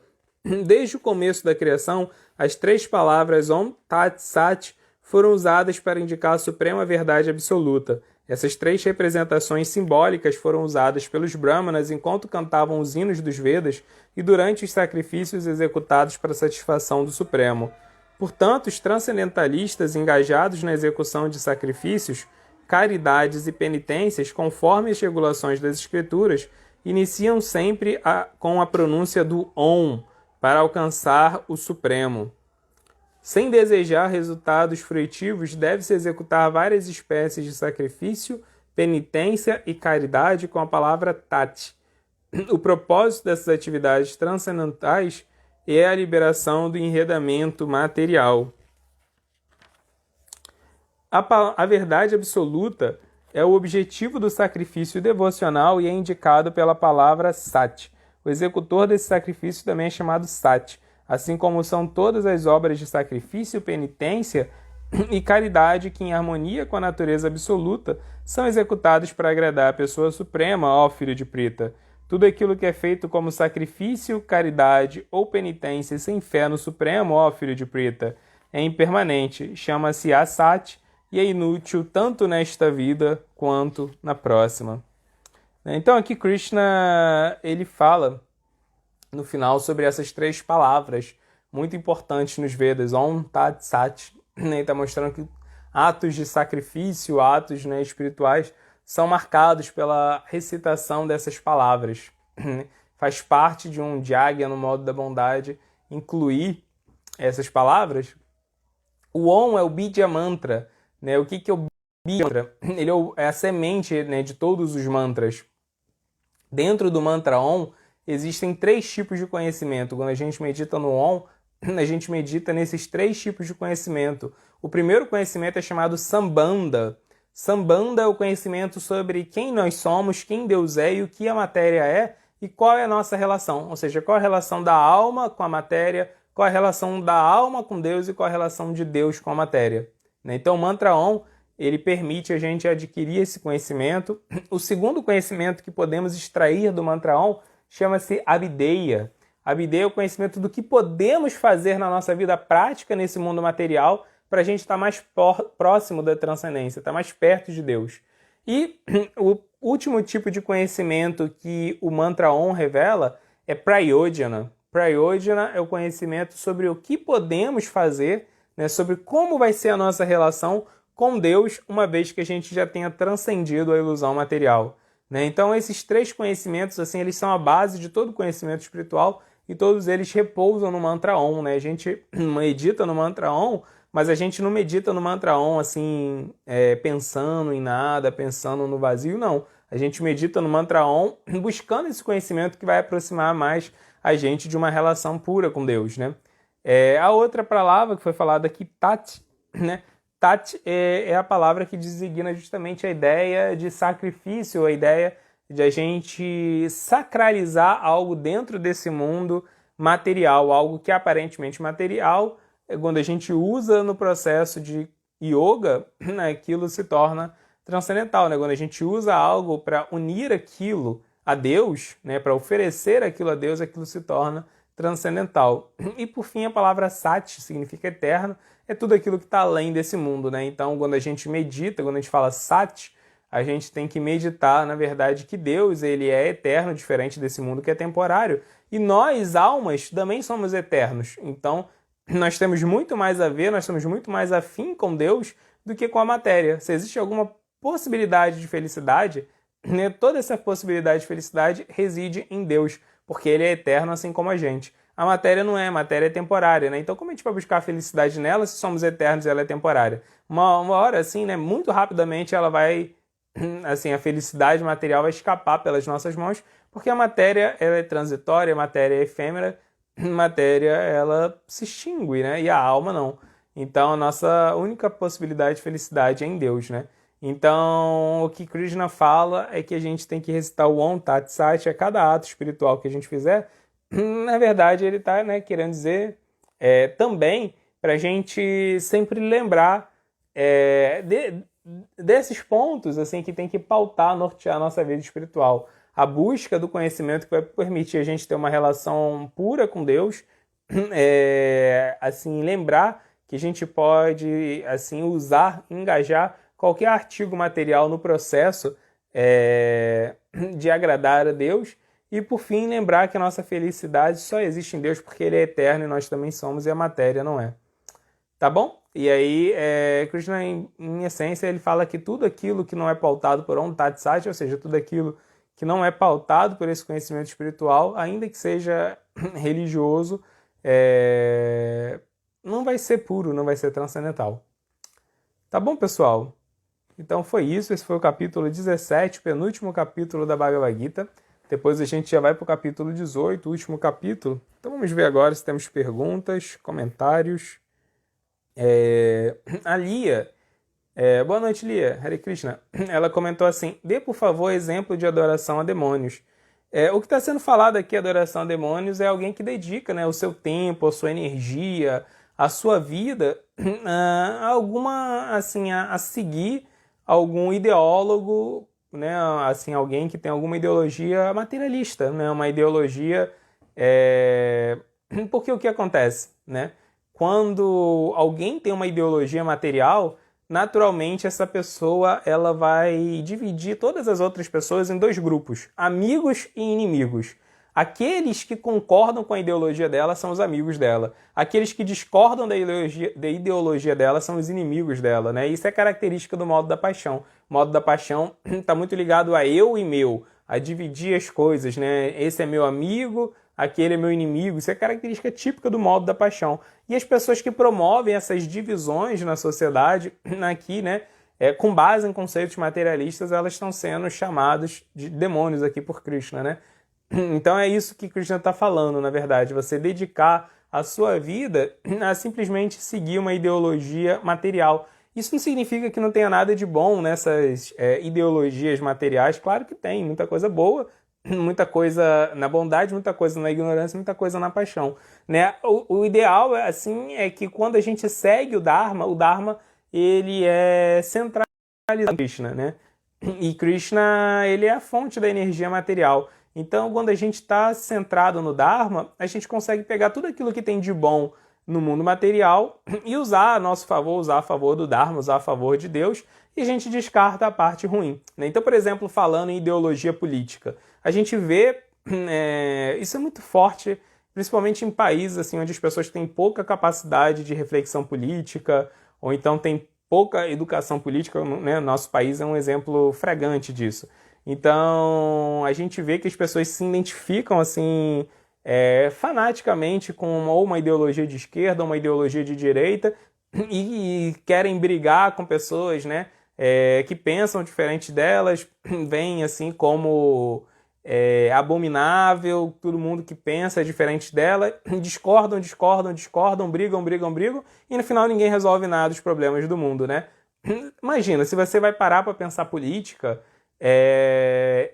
desde o começo da criação, as 3 palavras Om Tat Sat foram usadas para indicar a suprema verdade absoluta. Essas 3 representações simbólicas foram usadas pelos Brahmanas enquanto cantavam os hinos dos Vedas e durante os sacrifícios executados para a satisfação do Supremo. Portanto, os transcendentalistas engajados na execução de sacrifícios, caridades e penitências, conforme as regulações das Escrituras, iniciam sempre com a pronúncia do Om para alcançar o Supremo. Sem desejar resultados fruitivos, deve-se executar várias espécies de sacrifício, penitência e caridade com a palavra tat. O propósito dessas atividades transcendentais é a liberação do enredamento material. A verdade absoluta é o objetivo do sacrifício devocional e é indicado pela palavra sat. O executor desse sacrifício também é chamado sat, assim como são todas as obras de sacrifício, penitência e caridade que, em harmonia com a natureza absoluta, são executadas para agradar a pessoa suprema, ó Filho de Prita. Tudo aquilo que é feito como sacrifício, caridade ou penitência sem fé no Supremo, ó Filho de Prita, é impermanente, chama-se asat e é inútil tanto nesta vida quanto na próxima. Então aqui Krishna ele fala no final sobre essas três palavras muito importantes nos Vedas, Om Tat Sat. Ele está mostrando que atos de sacrifício, atos espirituais, são marcados pela recitação dessas palavras. Faz parte de um Jagya no modo da bondade incluir essas palavras. O Om é o Bija Mantra. O que é o Bija Mantra? Ele é a semente de todos os mantras. Dentro do mantra Om, existem três tipos de conhecimento. Quando a gente medita no Om, a gente medita nesses três tipos de conhecimento. O primeiro conhecimento é chamado Sambandha. Sambandha é o conhecimento sobre quem nós somos, quem Deus é e o que a matéria é e qual é a nossa relação. Ou seja, qual a relação da alma com a matéria, qual a relação da alma com Deus e qual a relação de Deus com a matéria. Então o mantra Om, ele permite a gente adquirir esse conhecimento. O segundo conhecimento que podemos extrair do mantra Om chama-se Abhideya. Abhideya é o conhecimento do que podemos fazer na nossa vida prática nesse mundo material para a gente estar mais próximo da transcendência, estar mais perto de Deus. E o último tipo de conhecimento que o mantra Om revela é Prayojana. Prayojana é o conhecimento sobre o que podemos fazer, sobre como vai ser a nossa relação com Deus, uma vez que a gente já tenha transcendido a ilusão material. Então, esses três conhecimentos, eles são a base de todo conhecimento espiritual e todos eles repousam no mantra Om. A gente medita no mantra Om, mas a gente não medita no mantra Om pensando em nada, pensando no vazio, não. A gente medita no mantra Om buscando esse conhecimento que vai aproximar mais a gente de uma relação pura com Deus. A outra palavra que foi falada aqui, Tat, Tat é a palavra que designa justamente a ideia de sacrifício, a ideia de a gente sacralizar algo dentro desse mundo material, algo que é aparentemente material, quando a gente usa no processo de yoga, aquilo se torna transcendental. Quando a gente usa algo para unir aquilo a Deus, para oferecer aquilo a Deus, aquilo se torna transcendental. E por fim, a palavra Sat significa eterno, é tudo aquilo que está além desse mundo. Então, quando a gente medita, quando a gente fala Sat, a gente tem que meditar, na verdade, que Deus ele é eterno, diferente desse mundo que é temporário. E nós, almas, também somos eternos. Então, nós temos muito mais a ver, nós somos muito mais afim com Deus do que com a matéria. Se existe alguma possibilidade de felicidade, toda essa possibilidade de felicidade reside em Deus, porque Ele é eterno assim como a gente. A matéria não é, a matéria é temporária, Então como a gente vai buscar a felicidade nela se somos eternos e ela é temporária? Uma hora, muito rapidamente ela vai, a felicidade material vai escapar pelas nossas mãos, porque a matéria ela é transitória, a matéria é efêmera, a matéria ela se extingue, e a alma não. Então a nossa única possibilidade de felicidade é em Deus, Então, o que Krishna fala é que a gente tem que recitar o Om Tat Sat a cada ato espiritual que a gente fizer. Na verdade, ele está querendo dizer também para a gente sempre lembrar desses pontos que tem que pautar, nortear a nossa vida espiritual. A busca do conhecimento que vai permitir a gente ter uma relação pura com Deus, lembrar que a gente pode usar, engajar qualquer artigo material no processo de agradar a Deus e, por fim, lembrar que a nossa felicidade só existe em Deus porque Ele é eterno e nós também somos e a matéria não é. Tá bom? E aí, Krishna, em essência, ele fala que tudo aquilo que não é pautado por Om Tat Sat, ou seja, tudo aquilo que não é pautado por esse conhecimento espiritual, ainda que seja religioso, não vai ser puro, não vai ser transcendental. Tá bom, pessoal? Então foi isso, esse foi o capítulo 17, penúltimo capítulo da Bhagavad Gita. Depois a gente já vai para o capítulo 18, o último capítulo. Então vamos ver agora se temos perguntas, comentários. A Lia, boa noite, Lia, Hare Krishna. Ela comentou assim: dê por favor exemplo de adoração a demônios. O que está sendo falado aqui, adoração a demônios, é alguém que dedica, né, o seu tempo, a sua energia, a sua vida a alguma, assim, a seguir algum ideólogo, né, assim, alguém que tem alguma ideologia materialista, né, uma ideologia... Porque o que acontece, né? Quando alguém tem uma ideologia material, naturalmente essa pessoa ela vai dividir todas as outras pessoas em dois grupos, amigos e inimigos. Aqueles que concordam com a ideologia dela são os amigos dela. Aqueles que discordam da ideologia dela são os inimigos dela, né? Isso é característica do modo da paixão. O modo da paixão está muito ligado a eu e meu, a dividir as coisas, né? Esse é meu amigo, aquele é meu inimigo. Isso é característica típica do modo da paixão. E as pessoas que promovem essas divisões na sociedade, aqui, né, com base em conceitos materialistas, elas estão sendo chamadas de demônios aqui por Krishna, né? Então é isso que Krishna está falando, na verdade, você dedicar a sua vida a simplesmente seguir uma ideologia material. Isso não significa que não tenha nada de bom nessas ideologias materiais, claro que tem, muita coisa boa, muita coisa na bondade, muita coisa na ignorância, muita coisa na paixão, né? O ideal assim é que quando a gente segue o Dharma ele é centralizado em Krishna, né? E Krishna ele é a fonte da energia material. Então, quando a gente está centrado no Dharma, a gente consegue pegar tudo aquilo que tem de bom no mundo material e usar a nosso favor, usar a favor do Dharma, usar a favor de Deus, e a gente descarta a parte ruim, né? Então, por exemplo, falando em ideologia política, a gente vê, isso é muito forte, principalmente em países assim, onde as pessoas têm pouca capacidade de reflexão política, ou então têm pouca educação política, né? Nosso país é um exemplo flagrante disso. Então, a gente vê que as pessoas se identificam assim fanaticamente com uma ideologia de esquerda, uma ideologia de direita e querem brigar com pessoas, né, que pensam diferente delas, veem assim como abominável, todo mundo que pensa diferente dela, discordam, brigam, e no final ninguém resolve nada dos problemas do mundo, né? Imagina, se você vai parar para pensar política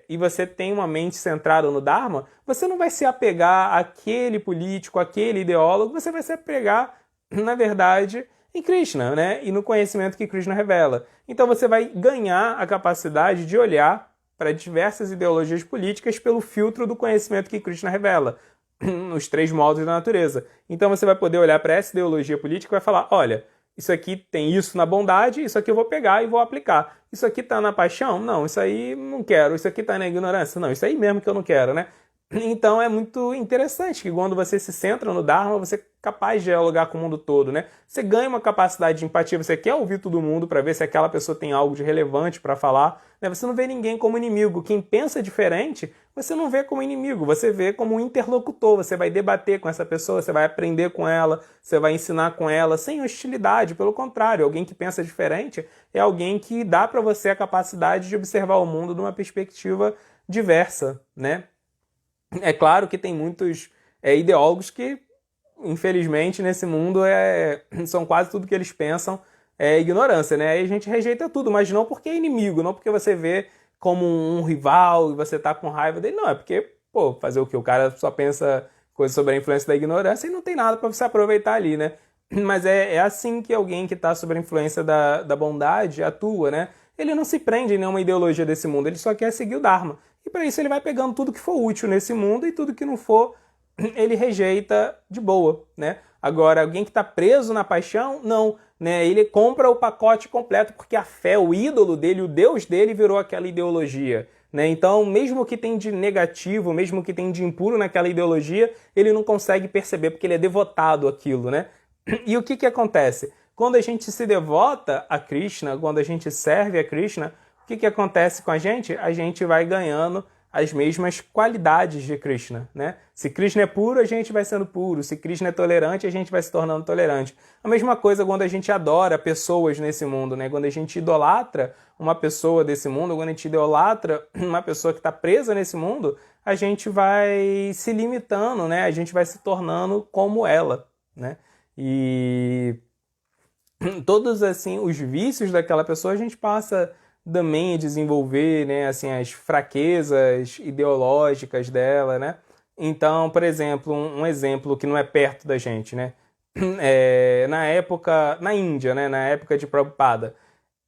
e você tem uma mente centrada no Dharma, você não vai se apegar àquele político, àquele ideólogo, você vai se apegar, na verdade, em Krishna, né? E no conhecimento que Krishna revela. Então você vai ganhar a capacidade de olhar para diversas ideologias políticas pelo filtro do conhecimento que Krishna revela, nos três modos da natureza. Então você vai poder olhar para essa ideologia política e vai falar, olha, isso aqui tem isso na bondade, isso aqui eu vou pegar e vou aplicar. Isso aqui está na paixão? Não, isso aí não quero. Isso aqui está na ignorância? Não, isso aí mesmo que eu não quero, né? Então é muito interessante que quando você se centra no Dharma, você é capaz de dialogar com o mundo todo, né? Você ganha uma capacidade de empatia, você quer ouvir todo mundo para ver se aquela pessoa tem algo de relevante para falar, né? Você não vê ninguém como inimigo. Quem pensa diferente, você não vê como inimigo, você vê como um interlocutor. Você vai debater com essa pessoa, você vai aprender com ela, você vai ensinar com ela, sem hostilidade. Pelo contrário, alguém que pensa diferente é alguém que dá para você a capacidade de observar o mundo de uma perspectiva diversa, né? É claro que tem muitos ideólogos que, infelizmente, nesse mundo são quase tudo que eles pensam ignorância, né? Aí a gente rejeita tudo, mas não porque é inimigo, não porque você vê como um rival e você tá com raiva dele, não, é porque, pô, fazer o quê? O cara só pensa coisas sobre a influência da ignorância e não tem nada para você aproveitar ali, né? Mas é assim que alguém que está sob a influência da bondade atua, né? Ele não se prende em nenhuma ideologia desse mundo, ele só quer seguir o Dharma. E para isso ele vai pegando tudo que for útil nesse mundo e tudo que não for, ele rejeita de boa, né? Agora, alguém que está preso na paixão, não, né? Ele compra o pacote completo porque a fé, o ídolo dele, o Deus dele virou aquela ideologia, né? Então, mesmo que tem de negativo, mesmo que tem de impuro naquela ideologia, ele não consegue perceber porque ele é devotado àquilo, né? E o que acontece? Quando a gente se devota a Krishna, quando a gente serve a Krishna, o que acontece com a gente? A gente vai ganhando as mesmas qualidades de Krishna, né? Se Krishna é puro, a gente vai sendo puro. Se Krishna é tolerante, a gente vai se tornando tolerante. A mesma coisa quando a gente adora pessoas nesse mundo, né? Quando a gente idolatra uma pessoa desse mundo, quando a gente idolatra uma pessoa que está presa nesse mundo, a gente vai se limitando, né? A gente vai se tornando como ela, né? E todos assim os vícios daquela pessoa a gente passa também a desenvolver, né, assim as fraquezas ideológicas dela, né? Então, por exemplo, um exemplo que não é perto da gente, né? Na época, na Índia, né, na época de Prabhupada,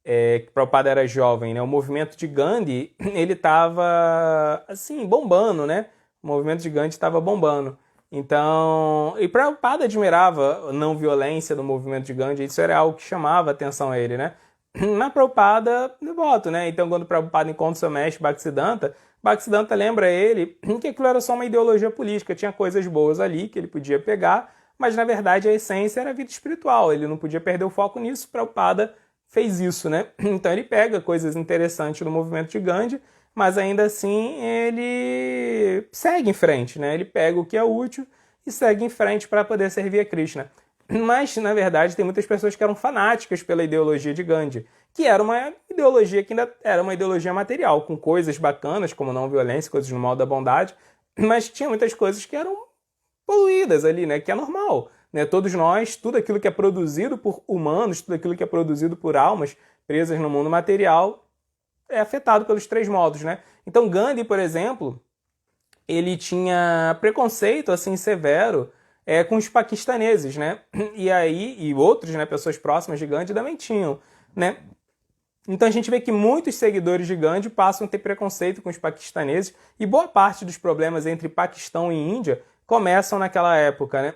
que Prabhupada era jovem, né? O movimento de Gandhi, ele estava assim bombando, né? O movimento de Gandhi estava bombando. Então, e Prabhupada admirava a não violência do movimento de Gandhi, isso era algo que chamava a atenção a ele, né? Mas Prabhupada, devoto, né? Então, quando Prabhupada encontra o seu mestre Bhaktisiddhanta, Bhaktisiddhanta lembra a ele que aquilo era só uma ideologia política, tinha coisas boas ali que ele podia pegar, mas na verdade a essência era a vida espiritual, ele não podia perder o foco nisso, Prabhupada fez isso, né? Então ele pega coisas interessantes do movimento de Gandhi, mas ainda assim ele segue em frente, né? Ele pega o que é útil e segue em frente para poder servir a Krishna. Mas, na verdade, tem muitas pessoas que eram fanáticas pela ideologia de Gandhi, que era uma ideologia que ainda era uma ideologia material, com coisas bacanas, como não violência, coisas no mal da bondade, mas tinha muitas coisas que eram poluídas ali, né? Que é normal, né? Todos nós, tudo aquilo que é produzido por humanos, tudo aquilo que é produzido por almas presas no mundo material, é afetado pelos três modos, né? Então Gandhi, por exemplo, ele tinha preconceito assim severo com os paquistaneses, né? E aí e outros, né, pessoas próximas de Gandhi também tinham, né? Então a gente vê que muitos seguidores de Gandhi passam a ter preconceito com os paquistaneses e boa parte dos problemas entre Paquistão e Índia começam naquela época, né?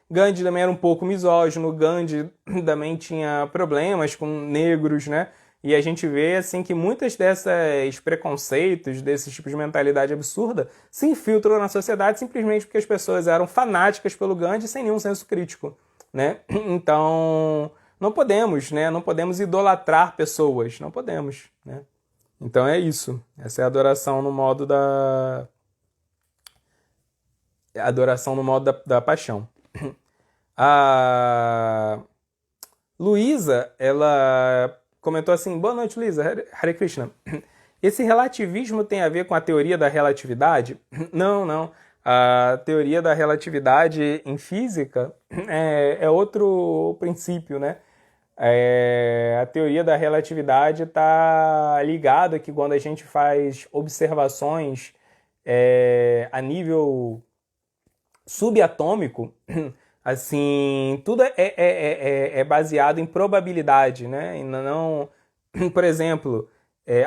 Gandhi também era um pouco misógino, Gandhi também tinha problemas com negros, né? E a gente vê assim que muitas desses preconceitos, desses tipos de mentalidade absurda, se infiltram na sociedade simplesmente porque as pessoas eram fanáticas pelo Gandhi sem nenhum senso crítico, né? Então, não podemos, né? Não podemos idolatrar pessoas, não podemos, né? Então é isso. Essa é a adoração no modo da paixão. A Luísa, ela comentou assim: boa noite, Luísa. Hare Krishna. Esse relativismo tem a ver com a teoria da relatividade? Não, não. A teoria da relatividade em física é outro princípio, né? A teoria da relatividade está ligada que quando a gente faz observações a nível subatômico, assim, tudo é baseado em probabilidade, né? E não, por exemplo,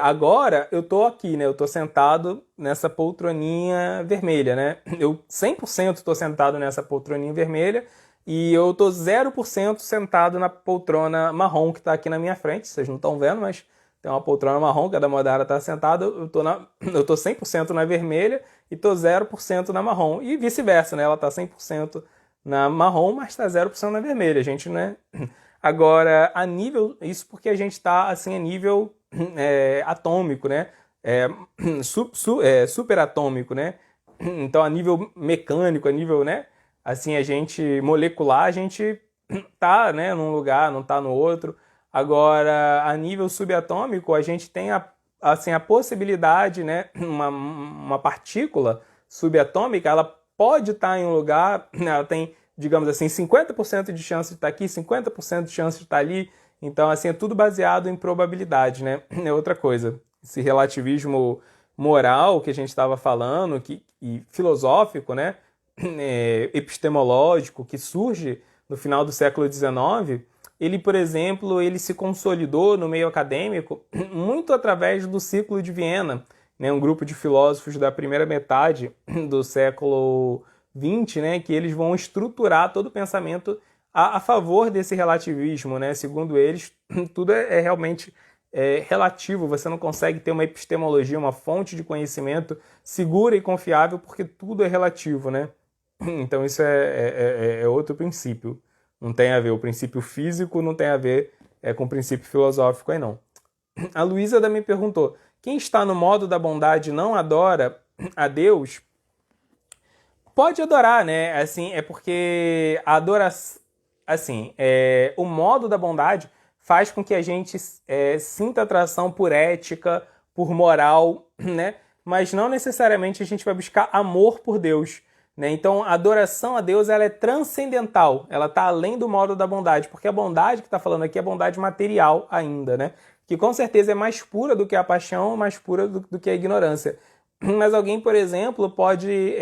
agora eu tô aqui, né? Eu tô sentado nessa poltroninha vermelha, né? Eu 100% tô sentado nessa poltroninha vermelha e eu tô 0% sentado na poltrona marrom que tá aqui na minha frente. Vocês não estão vendo, mas tem uma poltrona marrom que a da Modara tá sentada. Eu tô 100% na vermelha e tô 0% na marrom. E vice-versa, né? Ela tá 100% na marrom, mas está 0% na vermelha. A gente, né? Agora, a nível... Isso porque a gente está, assim, a nível atômico, né? Superatômico, né? Então, a nível mecânico, a nível, né? Assim, a gente... Molecular, a gente tá, né? Num lugar, não tá no outro. Agora, a nível subatômico, a gente tem assim, a possibilidade, né? Uma partícula subatômica, ela pode estar em um lugar, ela tem, digamos assim, 50% de chance de estar aqui, 50% de chance de estar ali. Então, assim, é tudo baseado em probabilidade, né? É outra coisa. Esse relativismo moral que a gente estava falando, e filosófico, né? Epistemológico, que surge no final do século XIX, ele, por exemplo, ele se consolidou no meio acadêmico muito através do Ciclo de Viena, né, um grupo de filósofos da primeira metade do século XX, né, que eles vão estruturar todo o pensamento a favor desse relativismo, né? Segundo eles, tudo é realmente relativo, você não consegue ter uma epistemologia, uma fonte de conhecimento segura e confiável, porque tudo é relativo, né? Então isso é outro princípio. Não tem a ver, o princípio físico não tem a ver com o princípio filosófico aí não. A Luísa também perguntou: quem está no modo da bondade não adora a Deus, pode adorar, né? Assim, é porque a adoração, assim, o modo da bondade faz com que a gente sinta atração por ética, por moral, né? Mas não necessariamente a gente vai buscar amor por Deus, né? Então, a adoração a Deus, ela é transcendental, ela está além do modo da bondade, porque a bondade que está falando aqui é bondade material ainda, né? Que com certeza é mais pura do que a paixão, mais pura do que a ignorância. Mas alguém, por exemplo, pode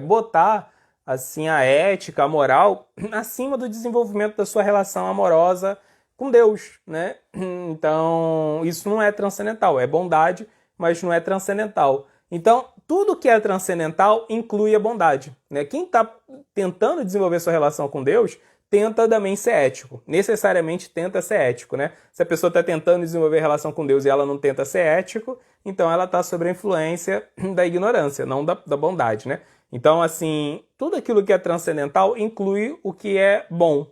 botar assim a ética, a moral, acima do desenvolvimento da sua relação amorosa com Deus, né? Então, isso não é transcendental, é bondade, mas não é transcendental. Então, tudo que é transcendental inclui a bondade, né? Quem está tentando desenvolver sua relação com Deus tenta também ser ético, necessariamente tenta ser ético, né? Se a pessoa está tentando desenvolver relação com Deus e ela não tenta ser ético, então ela está sob a influência da ignorância, não da bondade, né? Então, assim, tudo aquilo que é transcendental inclui o que é bom,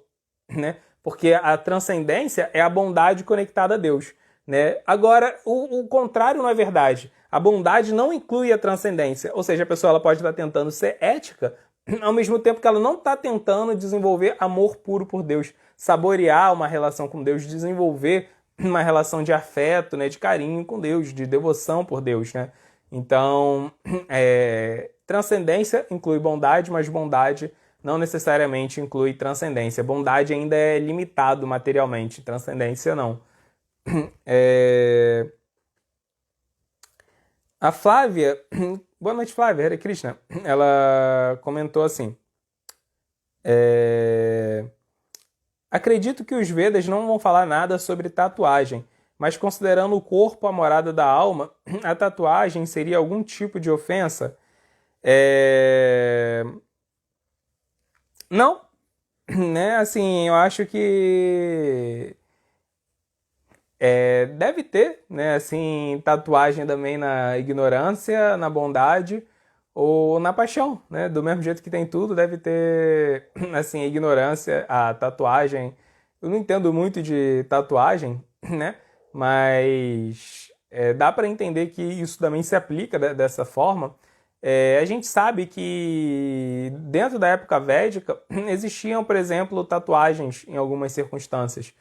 né? Porque a transcendência é a bondade conectada a Deus, né? Agora, o contrário não é verdade. A bondade não inclui a transcendência, ou seja, a pessoa ela pode estar tentando ser ética, ao mesmo tempo que ela não está tentando desenvolver amor puro por Deus, saborear uma relação com Deus, desenvolver uma relação de afeto, né, de carinho com Deus, de devoção por Deus, né? Então, transcendência inclui bondade, mas bondade não necessariamente inclui transcendência. Bondade ainda é limitado materialmente, transcendência não. A Flávia, boa noite Flávia, Hare Krishna, ela comentou assim, acredito que os Vedas não vão falar nada sobre tatuagem, mas considerando o corpo a morada da alma, a tatuagem seria algum tipo de ofensa? Não, né? Assim, eu acho que deve ter, né? Assim, tatuagem também na ignorância, na bondade ou na paixão, né? Do mesmo jeito que tem tudo, deve ter, assim, a ignorância, a tatuagem. Eu não entendo muito de tatuagem, né? Mas dá para entender que isso também se aplica dessa forma. A gente sabe que dentro da época védica existiam, por exemplo, tatuagens em algumas circunstâncias.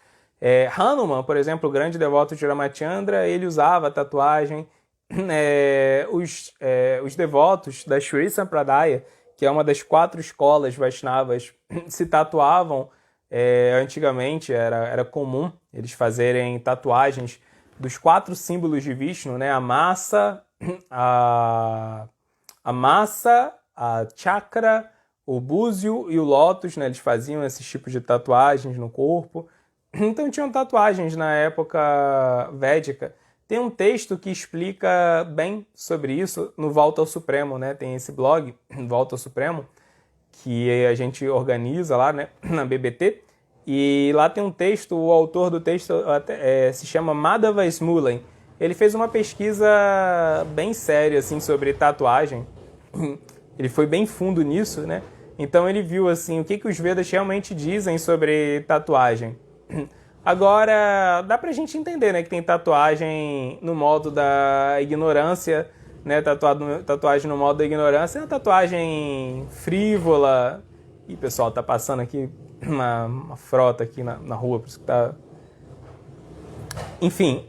Hanuman, por exemplo, o grande devoto de Ramachandra, ele usava tatuagem. Os devotos da Shri Sampradaya, que é uma das 4 escolas Vaishnavas, se tatuavam. Antigamente era comum eles fazerem tatuagens dos 4 símbolos de Vishnu, né? A massa, a chakra, o búzio e o lótus, né? Eles faziam esses tipos de tatuagens no corpo. Então tinham tatuagens na época védica. Tem um texto que explica bem sobre isso no Volta ao Supremo, né? Tem esse blog, Volta ao Supremo, que a gente organiza lá, né? Na BBT. E lá tem um texto, o autor do texto se chama Madhava Smulen. Ele fez uma pesquisa bem séria assim, sobre tatuagem. Ele foi bem fundo nisso, né? Então ele viu assim, o que os Vedas realmente dizem sobre tatuagem. Agora, dá pra gente entender, né, que tem tatuagem no modo da ignorância, né? Tatuagem no modo da ignorância é uma tatuagem frívola. Ih, pessoal, tá passando aqui uma frota aqui na rua, por isso que tá... Enfim,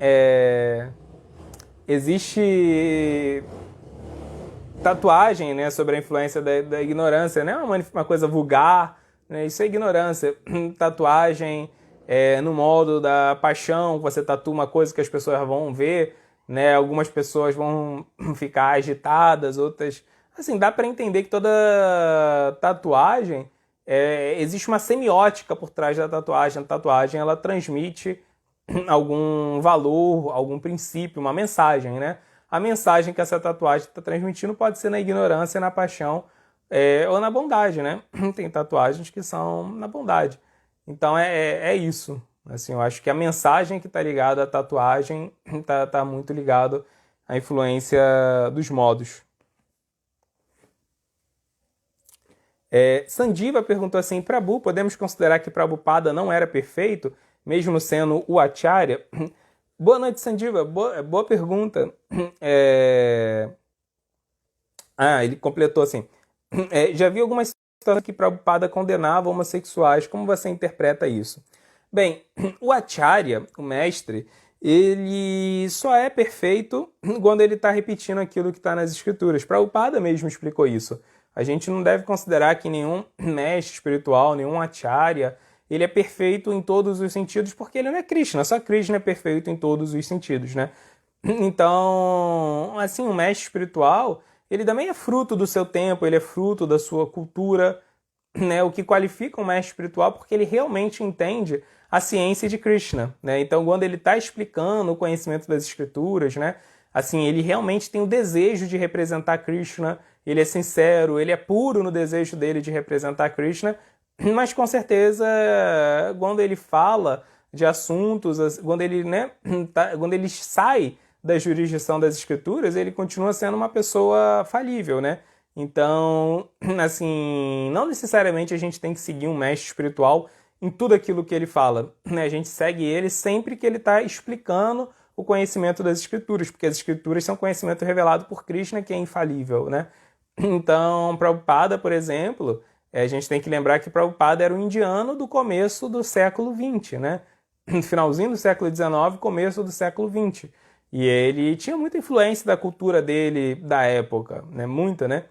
existe tatuagem, né, sobre a influência da ignorância, né? Uma coisa vulgar, né? Isso é ignorância. Tatuagem no modo da paixão, você tatua uma coisa que as pessoas vão ver, né? Algumas pessoas vão ficar agitadas, outras... Assim, dá para entender que toda tatuagem, existe uma semiótica por trás da tatuagem. A tatuagem, ela transmite algum valor, algum princípio, uma mensagem, né? A mensagem que essa tatuagem está transmitindo pode ser na ignorância, na paixão ou na bondade, né? Tem tatuagens que são na bondade. Então é isso. Assim, eu acho que a mensagem que está ligada à tatuagem está muito ligado à influência dos modos. Sandiva perguntou assim, Prabhu, podemos considerar que Prabhupada não era perfeito, mesmo sendo o Acharya? Boa noite, Sandiva. Boa pergunta. É, ele completou assim. Já vi algumas situações que Prabhupada condenava homossexuais. Como você interpreta isso? Bem, o Acharya, o mestre, ele só é perfeito quando ele está repetindo aquilo que está nas escrituras. Prabhupada mesmo explicou isso. A gente não deve considerar que nenhum mestre espiritual, nenhum Acharya, ele é perfeito em todos os sentidos, porque ele não é Krishna. Só Krishna é perfeito em todos os sentidos, né? Então, assim, um mestre espiritual, ele também é fruto do seu tempo, ele é fruto da sua cultura, né? O que qualifica um mestre espiritual porque ele realmente entende a ciência de Krishna, né? Então, quando ele está explicando o conhecimento das escrituras, né? Assim, ele realmente tem o desejo de representar Krishna, ele é sincero, ele é puro no desejo dele de representar Krishna, mas com certeza, quando ele fala de assuntos, quando ele, né, quando ele sai da jurisdição das escrituras, ele continua sendo uma pessoa falível, né? Então, assim, não necessariamente a gente tem que seguir um mestre espiritual em tudo aquilo que ele fala, né? A gente segue ele sempre que ele está explicando o conhecimento das escrituras, porque as escrituras são conhecimento revelado por Krishna, que é infalível, né? Então, Prabhupada, por exemplo, a gente tem que lembrar que Prabhupada era um indiano do começo do século XX, né? Finalzinho do século XIX, começo do século XX. E ele tinha muita influência da cultura dele da época, né? Muita, né?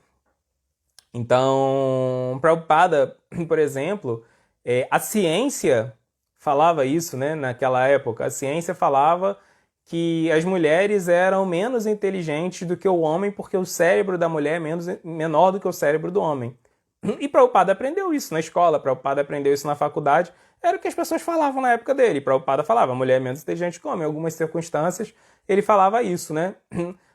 Então, Prabhupada, por exemplo, a ciência falava isso, né? Naquela época, a ciência falava que as mulheres eram menos inteligentes do que o homem porque o cérebro da mulher é menor do que o cérebro do homem. E Prabhupada aprendeu isso na escola, Prabhupada aprendeu isso na faculdade, era o que as pessoas falavam na época dele. Prabhupada falava, a mulher é menos inteligente que o homem. Em algumas circunstâncias, ele falava isso, né?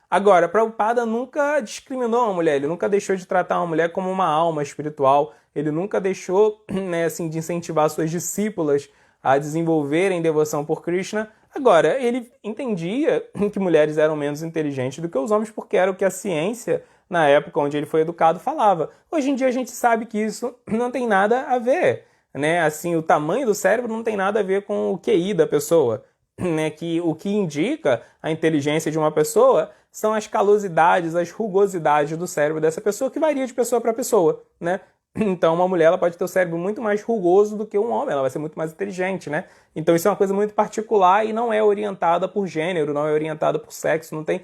Agora, Prabhupada nunca discriminou a mulher, ele nunca deixou de tratar uma mulher como uma alma espiritual, ele nunca deixou, né, assim, de incentivar suas discípulas a desenvolverem devoção por Krishna. Agora, ele entendia que mulheres eram menos inteligentes do que os homens porque era o que a ciência, na época onde ele foi educado, falava. Hoje em dia a gente sabe que isso não tem nada a ver, né? Assim, o tamanho do cérebro não tem nada a ver com o QI da pessoa, né? Que o que indica a inteligência de uma pessoa são as calosidades, as rugosidades do cérebro dessa pessoa, que varia de pessoa para pessoa, né? Então, uma mulher ela pode ter o cérebro muito mais rugoso do que um homem, ela vai ser muito mais inteligente, né? Então, isso é uma coisa muito particular e não é orientada por gênero, não é orientada por sexo, não tem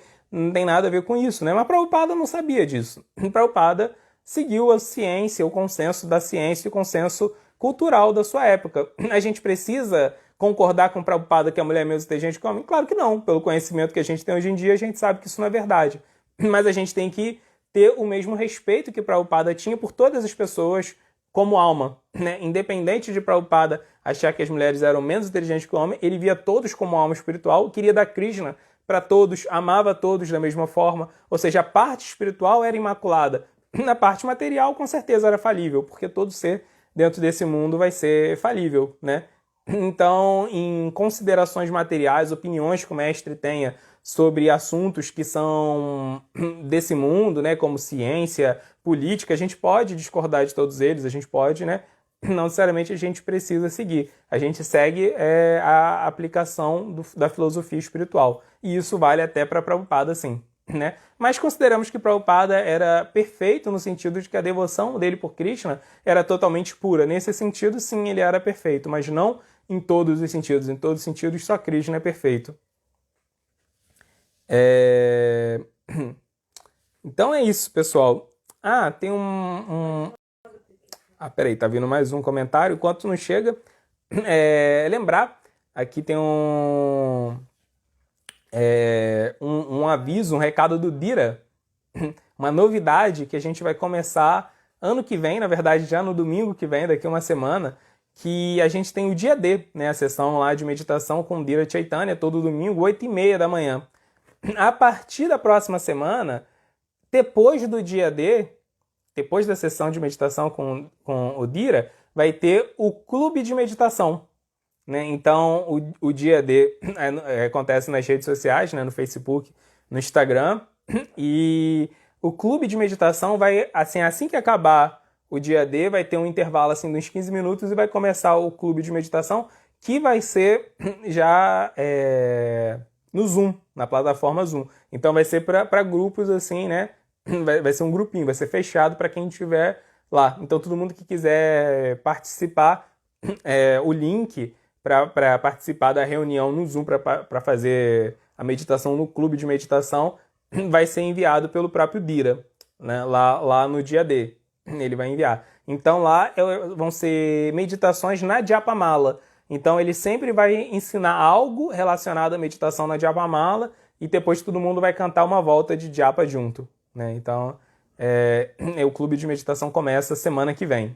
nada a ver com isso, né? Mas Prabhupada não sabia disso. Prabhupada seguiu a ciência, o consenso da ciência e o consenso cultural da sua época. A gente precisa concordar com Prabhupada que a mulher é menos inteligente que o homem? Claro que não. Pelo conhecimento que a gente tem hoje em dia, a gente sabe que isso não é verdade. Mas a gente tem que ter o mesmo respeito que Prabhupada tinha por todas as pessoas como alma, né? Independente de Prabhupada achar que as mulheres eram menos inteligentes que o homem, ele via todos como alma espiritual, queria dar Krishna para todos, amava todos da mesma forma, ou seja, a parte espiritual era imaculada. Na parte material, com certeza, era falível, porque todo ser dentro desse mundo vai ser falível, né? Então, em considerações materiais, opiniões que o mestre tenha sobre assuntos que são desse mundo, né, como ciência, política, a gente pode discordar de todos eles, a gente pode, né, não necessariamente a gente precisa seguir. A gente segue a aplicação da filosofia espiritual. E isso vale até para Prabhupada, sim, né? Mas consideramos que Prabhupada era perfeito no sentido de que a devoção dele por Krishna era totalmente pura. Nesse sentido, sim, ele era perfeito, mas não em todos os sentidos. Em todos os sentidos, só Krishna é perfeito. Então é isso, pessoal. Tem peraí, tá vindo mais um comentário. Enquanto não chega, lembrar, aqui tem um aviso, um recado do Dira, uma novidade que a gente vai começar ano que vem, na verdade já no domingo que vem, daqui a uma semana, que a gente tem o dia D, né, a sessão lá de meditação com Dira Chaitanya, todo domingo, 8h30 da manhã. A partir da próxima semana, depois do dia D, depois da sessão de meditação com o Dira, vai ter o clube de meditação, né? Então, o dia D acontece nas redes sociais, né? No Facebook, no Instagram, e o clube de meditação vai, assim que acabar o dia D, vai ter um intervalo assim, de uns 15 minutos e vai começar o clube de meditação, que vai ser já no Zoom, na plataforma Zoom. Então vai ser para grupos assim, né? Vai ser um grupinho, vai ser fechado para quem estiver lá. Então todo mundo que quiser participar, o link para participar da reunião no Zoom, para fazer a meditação no clube de meditação, vai ser enviado pelo próprio Bira, né? Lá no dia D. Ele vai enviar. Então lá vão ser meditações na Japamala. Então ele sempre vai ensinar algo relacionado à meditação na Japamala e depois todo mundo vai cantar uma volta de Japa junto, né? Então o clube de meditação começa semana que vem,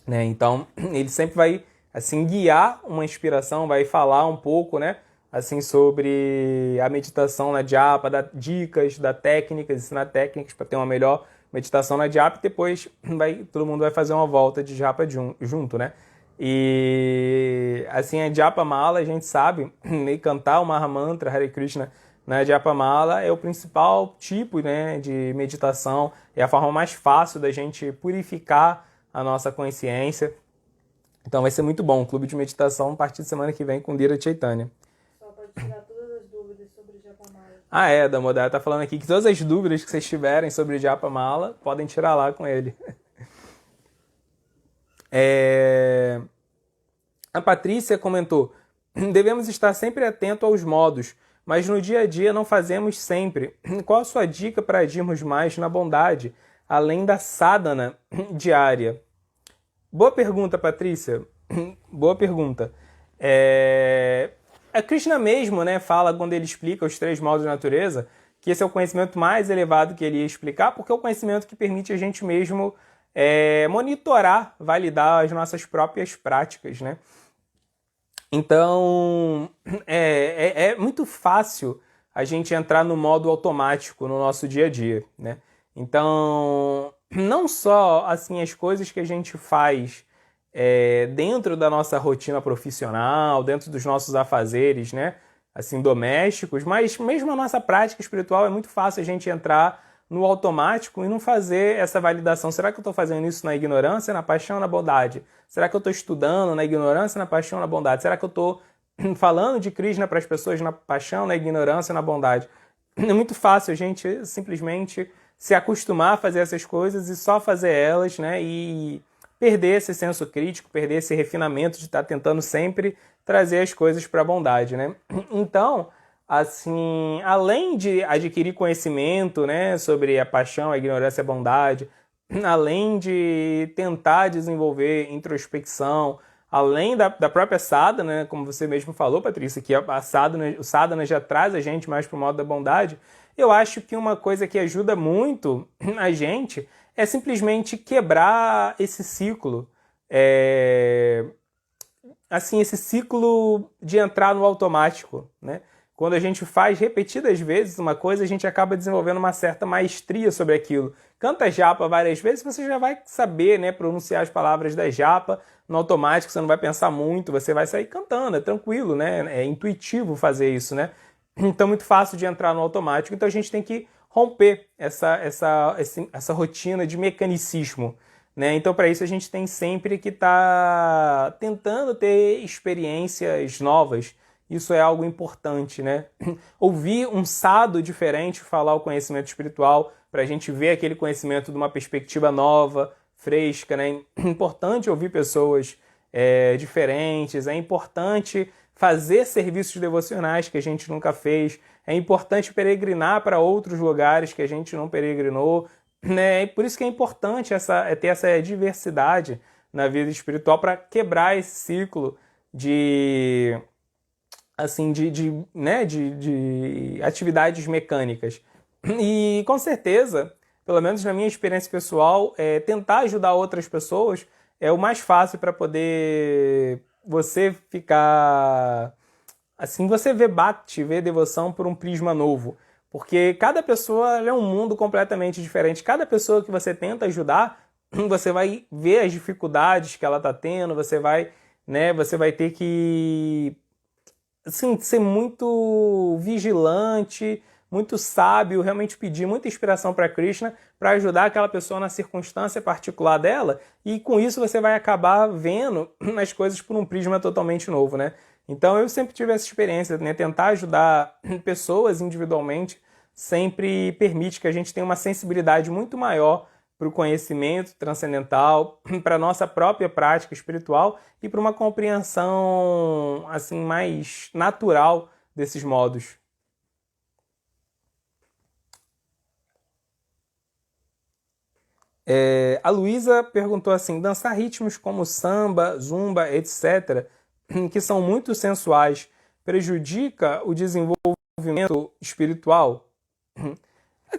né? Então ele sempre vai assim guiar uma inspiração, vai falar um pouco, né? Assim sobre a meditação na Japa, dar dicas, dar técnicas, ensinar técnicas para ter uma melhor meditação na Japa e depois todo mundo vai fazer uma volta de Japa junto, né? E assim, a Japamala, a gente sabe, cantar o Mahamantra Hare Krishna na Japamala é o principal tipo, né, de meditação, é a forma mais fácil da gente purificar a nossa consciência. Então vai ser muito bom, o clube de meditação a partir de semana que vem com Dhira Chaitanya. Só pode tirar todas as dúvidas sobre Japamala. Damodar tá falando aqui que todas as dúvidas que vocês tiverem sobre Japamala podem tirar lá com ele. A Patrícia comentou: devemos estar sempre atento aos modos, mas no dia a dia não fazemos sempre. Qual a sua dica para agirmos mais na bondade, além da sadhana diária? Boa pergunta, Patrícia. Boa pergunta. A Krishna mesmo, né, fala quando ele explica os 3 modos de natureza, que esse é o conhecimento mais elevado que ele ia explicar, porque é o conhecimento que permite a gente mesmo monitorar, validar as nossas próprias práticas, né? Então, é muito fácil a gente entrar no modo automático no nosso dia a dia, né? Então, não só assim as coisas que a gente faz dentro da nossa rotina profissional, dentro dos nossos afazeres, né? Assim, domésticos, mas mesmo a nossa prática espiritual é muito fácil a gente entrar no automático e não fazer essa validação. Será que eu estou fazendo isso na ignorância, na paixão, na bondade? Será que eu estou estudando na ignorância, na paixão, na bondade? Será que eu estou falando de Krishna para as pessoas na paixão, na ignorância, na bondade? É muito fácil a gente simplesmente se acostumar a fazer essas coisas e só fazer elas, né? E perder esse senso crítico, perder esse refinamento de estar tentando sempre trazer as coisas para a bondade, né? Então, assim, além de adquirir conhecimento, né, sobre a paixão, a ignorância e a bondade, além de tentar desenvolver introspecção, além da própria sadhana, né, como você mesmo falou, Patrícia, que o sadhana já traz a gente mais para o modo da bondade, eu acho que uma coisa que ajuda muito a gente é simplesmente quebrar esse ciclo, assim, esse ciclo de entrar no automático, né? Quando a gente faz repetidas vezes uma coisa, a gente acaba desenvolvendo uma certa maestria sobre aquilo. Canta japa várias vezes, você já vai saber, né, pronunciar as palavras da japa no automático, você não vai pensar muito, você vai sair cantando, é tranquilo, né? É intuitivo fazer isso, né? Então é muito fácil de entrar no automático, então a gente tem que romper essa rotina de mecanicismo, né? Então para isso a gente tem sempre que estar tentando ter experiências novas. Isso é algo importante, né? Ouvir um sado diferente falar o conhecimento espiritual, para a gente ver aquele conhecimento de uma perspectiva nova, fresca, né? É importante ouvir pessoas diferentes, é importante fazer serviços devocionais que a gente nunca fez, é importante peregrinar para outros lugares que a gente não peregrinou, né? E por isso que é importante ter essa diversidade na vida espiritual para quebrar esse ciclo de atividades mecânicas. E com certeza, pelo menos na minha experiência pessoal, tentar ajudar outras pessoas é o mais fácil para poder você ficar assim, você vê Bhakti, vê devoção por um prisma novo. Porque cada pessoa é um mundo completamente diferente. Cada pessoa que você tenta ajudar, você vai ver as dificuldades que ela está tendo, você vai ter que assim, ser muito vigilante, muito sábio, realmente pedir muita inspiração para Krishna para ajudar aquela pessoa na circunstância particular dela, e com isso você vai acabar vendo as coisas por um prisma totalmente novo, né? Então eu sempre tive essa experiência, né? Tentar ajudar pessoas individualmente sempre permite que a gente tenha uma sensibilidade muito maior para o conhecimento transcendental, para a nossa própria prática espiritual e para uma compreensão assim mais natural desses modos. A Luísa perguntou assim: dançar ritmos como samba, zumba, etc., que são muito sensuais, prejudica o desenvolvimento espiritual?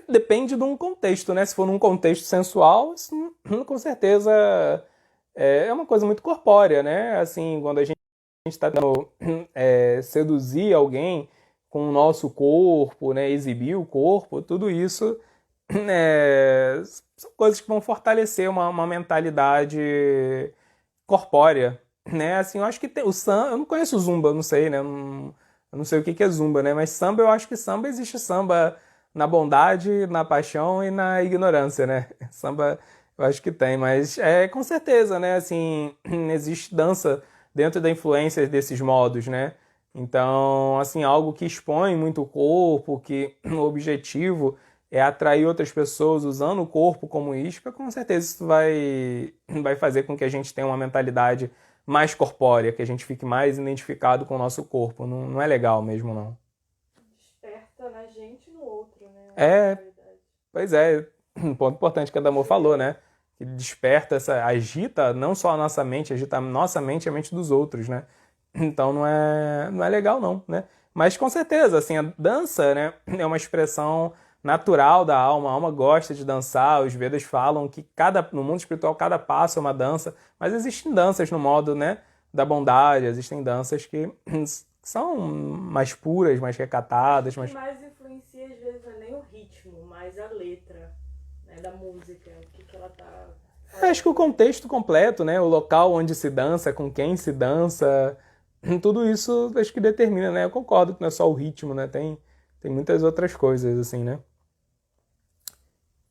Depende de um contexto, né? Se for num contexto sensual, isso, com certeza é uma coisa muito corpórea, né? Assim, quando a gente está tentando seduzir alguém com o nosso corpo, né? Exibir o corpo, tudo isso são coisas que vão fortalecer uma mentalidade corpórea, né? Assim, eu acho que o samba, eu não conheço o zumba, eu não sei, né? Eu não sei o que é zumba, né? Mas samba, eu acho que samba existe samba na bondade, na paixão e na ignorância, né? Samba eu acho que tem, mas com certeza, né? Assim, existe dança dentro da influência desses modos, né? Então, assim, algo que expõe muito o corpo, que o objetivo é atrair outras pessoas usando o corpo como isca, com certeza isso vai fazer com que a gente tenha uma mentalidade mais corpórea, que a gente fique mais identificado com o nosso corpo. Não é legal mesmo, não. Desperta na gente e no outro, né? Pois é, um ponto importante que a Damor falou, né? Que desperta, agita não só a nossa mente, agita a nossa mente e a mente dos outros, né? Então não é legal não, né? Mas com certeza, assim, a dança, né, é uma expressão natural da alma. A alma gosta de dançar. Os Vedas falam que no mundo espiritual cada passo é uma dança, mas existem danças no modo, né, da bondade, existem danças que são mais puras, mais recatadas, O que mais influencia às vezes não é nem o ritmo, mas a letra, né, da música, o que ela tá falando. Acho que o contexto completo, né, o local onde se dança, com quem se dança, tudo isso acho que determina, né? Eu concordo que não é só o ritmo, né? Tem muitas outras coisas, assim, né?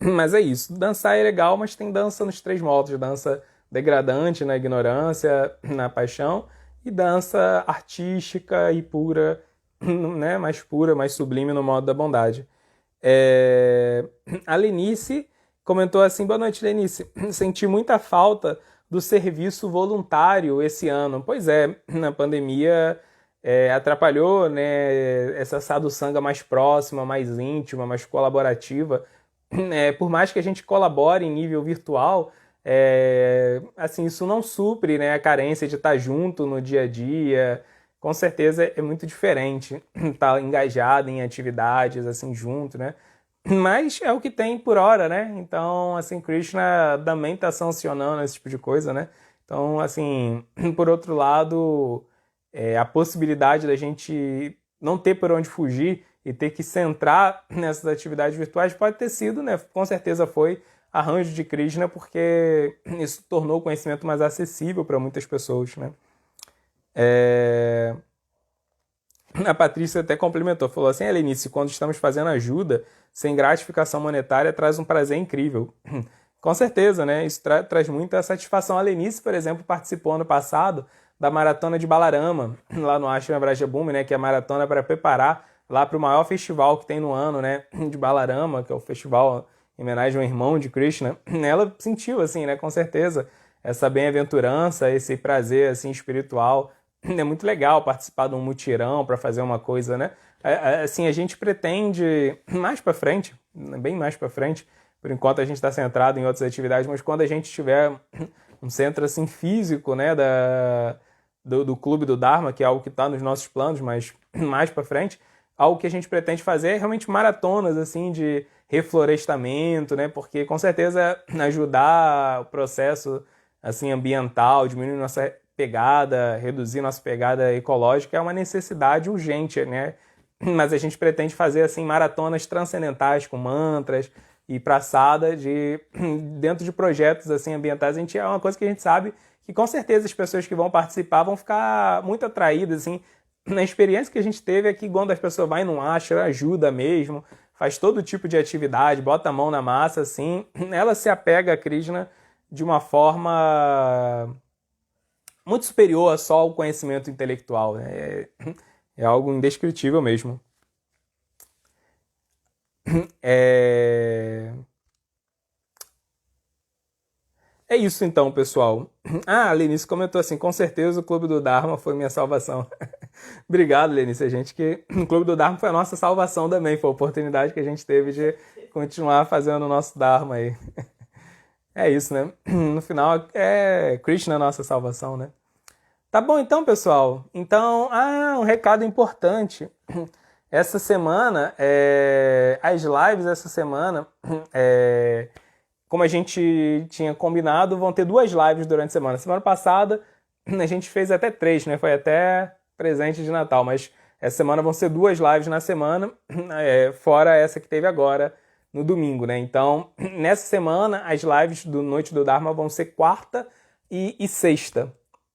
Mas é isso. Dançar é legal, mas tem dança nos três modos. Dança degradante na ignorância, na paixão, e dança artística e pura, né? Mais pura, mais sublime no modo da bondade. A Lenice comentou assim: boa noite, Lenice. Senti muita falta do serviço voluntário esse ano. Pois é, na pandemia atrapalhou, né, essa sadhusanga mais próxima, mais íntima, mais colaborativa. Por mais que a gente colabore em nível virtual, assim, isso não supre, né, a carência de estar junto no dia a dia. Com certeza é muito diferente estar engajado em atividades, assim, junto, né? Mas é o que tem por hora, né? Então, assim, Krishna também está sancionando esse tipo de coisa, né? Então, assim, por outro lado, a possibilidade da gente não ter por onde fugir e ter que centrar nessas atividades virtuais pode ter sido, né? Com certeza foi arranjo de Krishna, porque isso tornou o conhecimento mais acessível para muitas pessoas, né? A Patrícia até complementou, falou assim: Helenice, quando estamos fazendo ajuda sem gratificação monetária, traz um prazer incrível. Com certeza, né? Isso traz muita satisfação. A Lenice, por exemplo, participou ano passado da Maratona de Balarama, lá no Ashram Vrajabhumi, né? Que é a maratona para preparar lá para o maior festival que tem no ano, né? De Balarama, que é o festival em homenagem ao irmão de Krishna. Ela sentiu, assim, né? Com certeza, essa bem-aventurança, esse prazer, assim, espiritual. É muito legal participar de um mutirão para fazer uma coisa, né? Assim, a gente pretende mais para frente, bem mais para frente, por enquanto a gente está centrado em outras atividades, mas quando a gente tiver um centro assim físico, né, do Clube do Dharma, que é algo que está nos nossos planos, mas mais para frente, algo que a gente pretende fazer é realmente maratonas assim de reflorestamento, né? Porque com certeza ajudar o processo assim ambiental, diminuir nossa pegada, reduzir nossa pegada ecológica é uma necessidade urgente, né? Mas a gente pretende fazer assim maratonas transcendentais com mantras e praçada dentro de projetos assim ambientais. É uma coisa que a gente sabe que com certeza as pessoas que vão participar vão ficar muito atraídas assim na experiência que a gente teve é que quando as pessoas vai num ashram, ajuda mesmo, faz todo tipo de atividade, bota a mão na massa, assim, ela se apega a Krishna de uma forma muito superior a só o conhecimento intelectual, né? É algo indescritível mesmo. É isso então, pessoal. Ah, a Lenice comentou assim, com certeza o Clube do Dharma foi minha salvação. Obrigado, Lenice. A gente que o Clube do Dharma foi a nossa salvação também, foi a oportunidade que a gente teve de continuar fazendo o nosso Dharma aí. É isso, né? No final é Krishna a nossa salvação, né? Tá bom então, pessoal. Então, um recado importante. Essa semana, as lives essa semana, como a gente tinha combinado, vão ter 2 lives durante a semana. Semana passada a gente fez até 3, né? Foi até presente de Natal, mas essa semana vão ser 2 lives na semana, fora essa que teve agora no domingo, né? Então, nessa semana, as lives do Noite do Dharma vão ser quarta e sexta.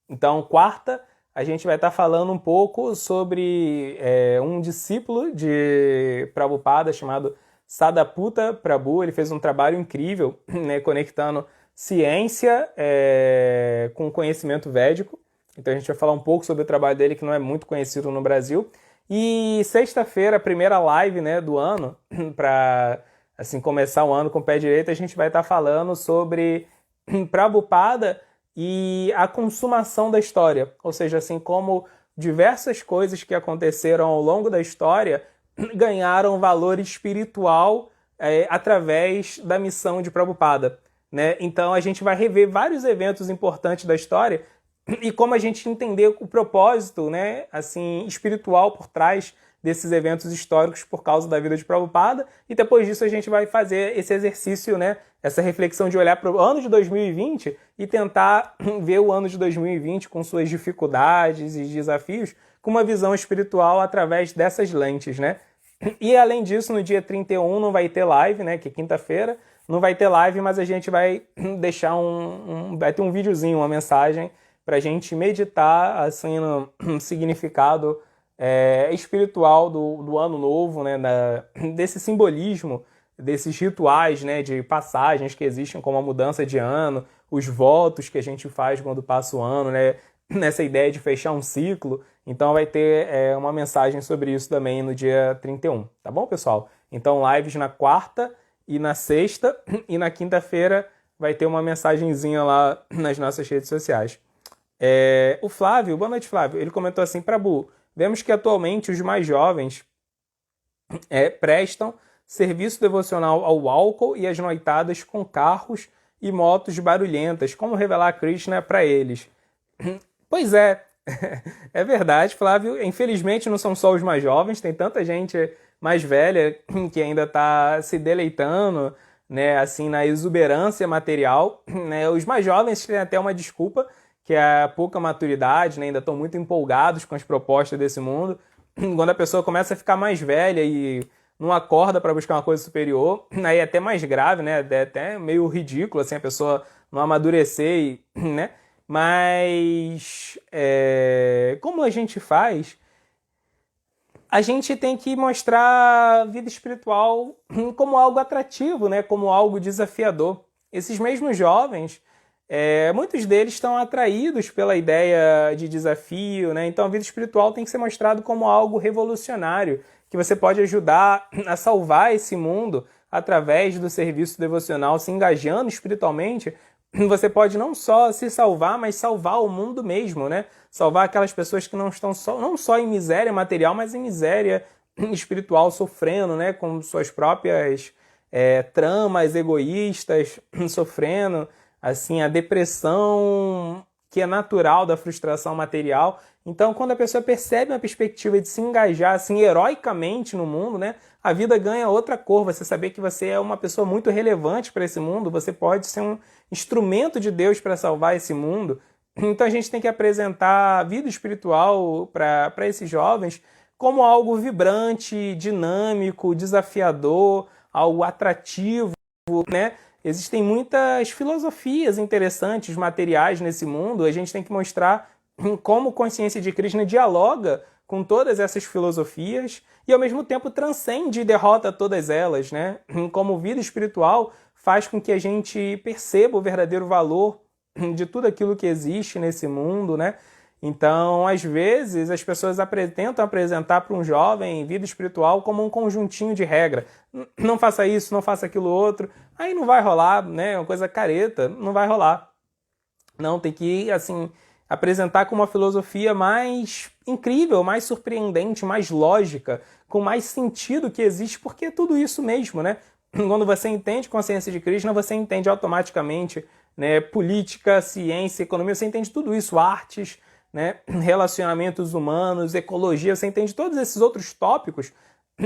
Então, quarta, a gente vai estar falando um pouco sobre um discípulo de Prabhupada chamado Sadaputta Prabhu. Ele fez um trabalho incrível, né, conectando ciência com conhecimento védico. Então a gente vai falar um pouco sobre o trabalho dele, que não é muito conhecido no Brasil. E sexta-feira, a primeira live, né, do ano, para assim, começar o ano com o pé direito, a gente vai estar falando sobre Prabhupada e a consumação da história. Ou seja, assim como diversas coisas que aconteceram ao longo da história ganharam valor espiritual através da missão de Prabhupada, né? Então a gente vai rever vários eventos importantes da história e como a gente entender o propósito, né, assim, espiritual por trás desses eventos históricos por causa da vida de Prabhupada, e depois disso a gente vai fazer esse exercício, né, essa reflexão de olhar para o ano de 2020 e tentar ver o ano de 2020 com suas dificuldades e desafios com uma visão espiritual através dessas lentes, né? E além disso, no dia 31 não vai ter live, né, que é quinta-feira, não vai ter live, mas a gente vai deixar vai ter um videozinho, uma mensagem para a gente meditar assim no significado espiritual do ano novo, né, desse simbolismo, desses rituais, né, de passagens que existem, como a mudança de ano, os votos que a gente faz quando passa o ano, né, nessa ideia de fechar um ciclo. Então vai ter uma mensagem sobre isso também no dia 31, tá bom, pessoal? Então lives na quarta e na sexta, e na quinta-feira vai ter uma mensagenzinha lá nas nossas redes sociais. O Flávio, boa noite, Flávio, ele comentou assim: Prabhu, vemos que atualmente os mais jovens prestam serviço devocional ao álcool e às noitadas com carros e motos barulhentas. Como revelar Krishna para eles? Pois é, é verdade, Flávio. Infelizmente não são só os mais jovens, tem tanta gente mais velha que ainda está se deleitando, né, assim, na exuberância material, né? Os mais jovens têm até uma desculpa, que é a pouca maturidade, né? Ainda estão muito empolgados com as propostas desse mundo. Quando a pessoa começa a ficar mais velha e não acorda para buscar uma coisa superior, aí é até mais grave, né? É até meio ridículo assim, a pessoa não amadurecer, né? Mas como a gente faz? A gente tem que mostrar a vida espiritual como algo atrativo, né? Como algo desafiador. Esses mesmos jovens, muitos deles estão atraídos pela ideia de desafio, né? Então a vida espiritual tem que ser mostrado como algo revolucionário, que você pode ajudar a salvar esse mundo através do serviço devocional, se engajando espiritualmente. Você pode não só se salvar, mas salvar o mundo mesmo, né? Salvar aquelas pessoas que não estão não só em miséria material, mas em miséria espiritual, sofrendo, né? Com suas próprias tramas egoístas, sofrendo assim, a depressão que é natural da frustração material. Então, quando a pessoa percebe uma perspectiva de se engajar assim, heroicamente no mundo, né, a vida ganha outra cor. Você saber que você é uma pessoa muito relevante para esse mundo, você pode ser um instrumento de Deus para salvar esse mundo. Então, a gente tem que apresentar a vida espiritual para esses jovens como algo vibrante, dinâmico, desafiador, algo atrativo, né? Existem muitas filosofias interessantes, materiais nesse mundo. A gente tem que mostrar como consciência de Krishna dialoga com todas essas filosofias e ao mesmo tempo transcende e derrota todas elas, né? Como vida espiritual faz com que a gente perceba o verdadeiro valor de tudo aquilo que existe nesse mundo, né? Então, às vezes, as pessoas tentam apresentar para um jovem vida espiritual como um conjuntinho de regra. Não faça isso, não faça aquilo outro. Aí não vai rolar, né? Uma coisa careta, não vai rolar. Não, tem que, assim, apresentar com uma filosofia mais incrível, mais surpreendente, mais lógica, com mais sentido que existe, porque é tudo isso mesmo, né? Quando você entende consciência de Krishna, você entende automaticamente, né, política, ciência, economia, você entende tudo isso, artes, né, relacionamentos humanos, ecologia, você entende todos esses outros tópicos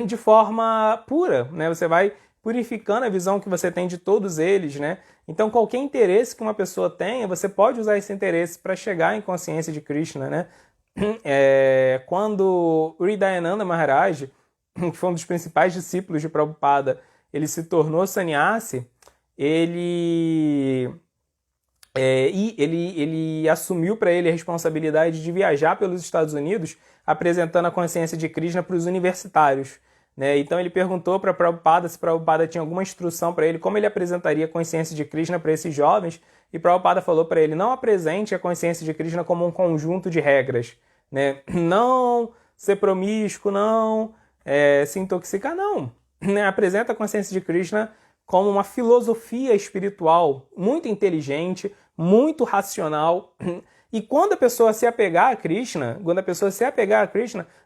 de forma pura, né? Você vai purificando a visão que você tem de todos eles, né? Então, qualquer interesse que uma pessoa tenha, você pode usar esse interesse para chegar em consciência de Krishna, né? Quando Hridayananda Maharaj, que foi um dos principais discípulos de Prabhupada, ele se tornou sannyasi, ele assumiu para ele a responsabilidade de viajar pelos Estados Unidos apresentando a consciência de Krishna para os universitários, né? Então ele perguntou para Prabhupada se Prabhupada tinha alguma instrução para ele, como ele apresentaria a consciência de Krishna para esses jovens, e Prabhupada falou para ele, não apresente a consciência de Krishna como um conjunto de regras, né? Não ser promíscuo, não se intoxicar, não. Né? Apresenta a consciência de Krishna como uma filosofia espiritual muito inteligente, muito racional. E quando a pessoa se apegar a Krishna,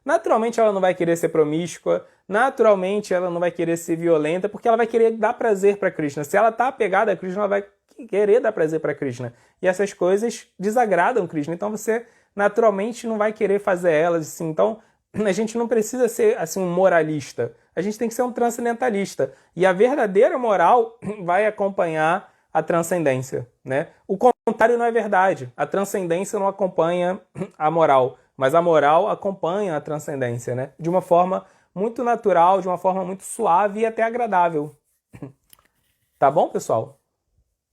naturalmente ela não vai querer ser promíscua, naturalmente ela não vai querer ser violenta, porque ela vai querer dar prazer para Krishna. Se ela está apegada a Krishna, ela vai querer dar prazer para Krishna. E essas coisas desagradam Krishna. Então você naturalmente não vai querer fazer elas assim. Então a gente não precisa ser assim um moralista. A gente tem que ser um transcendentalista. E a verdadeira moral vai acompanhar a transcendência, né? O contrário não é verdade. A transcendência não acompanha a moral, mas a moral acompanha a transcendência, né? De uma forma muito natural, de uma forma muito suave e até agradável. Tá bom, pessoal?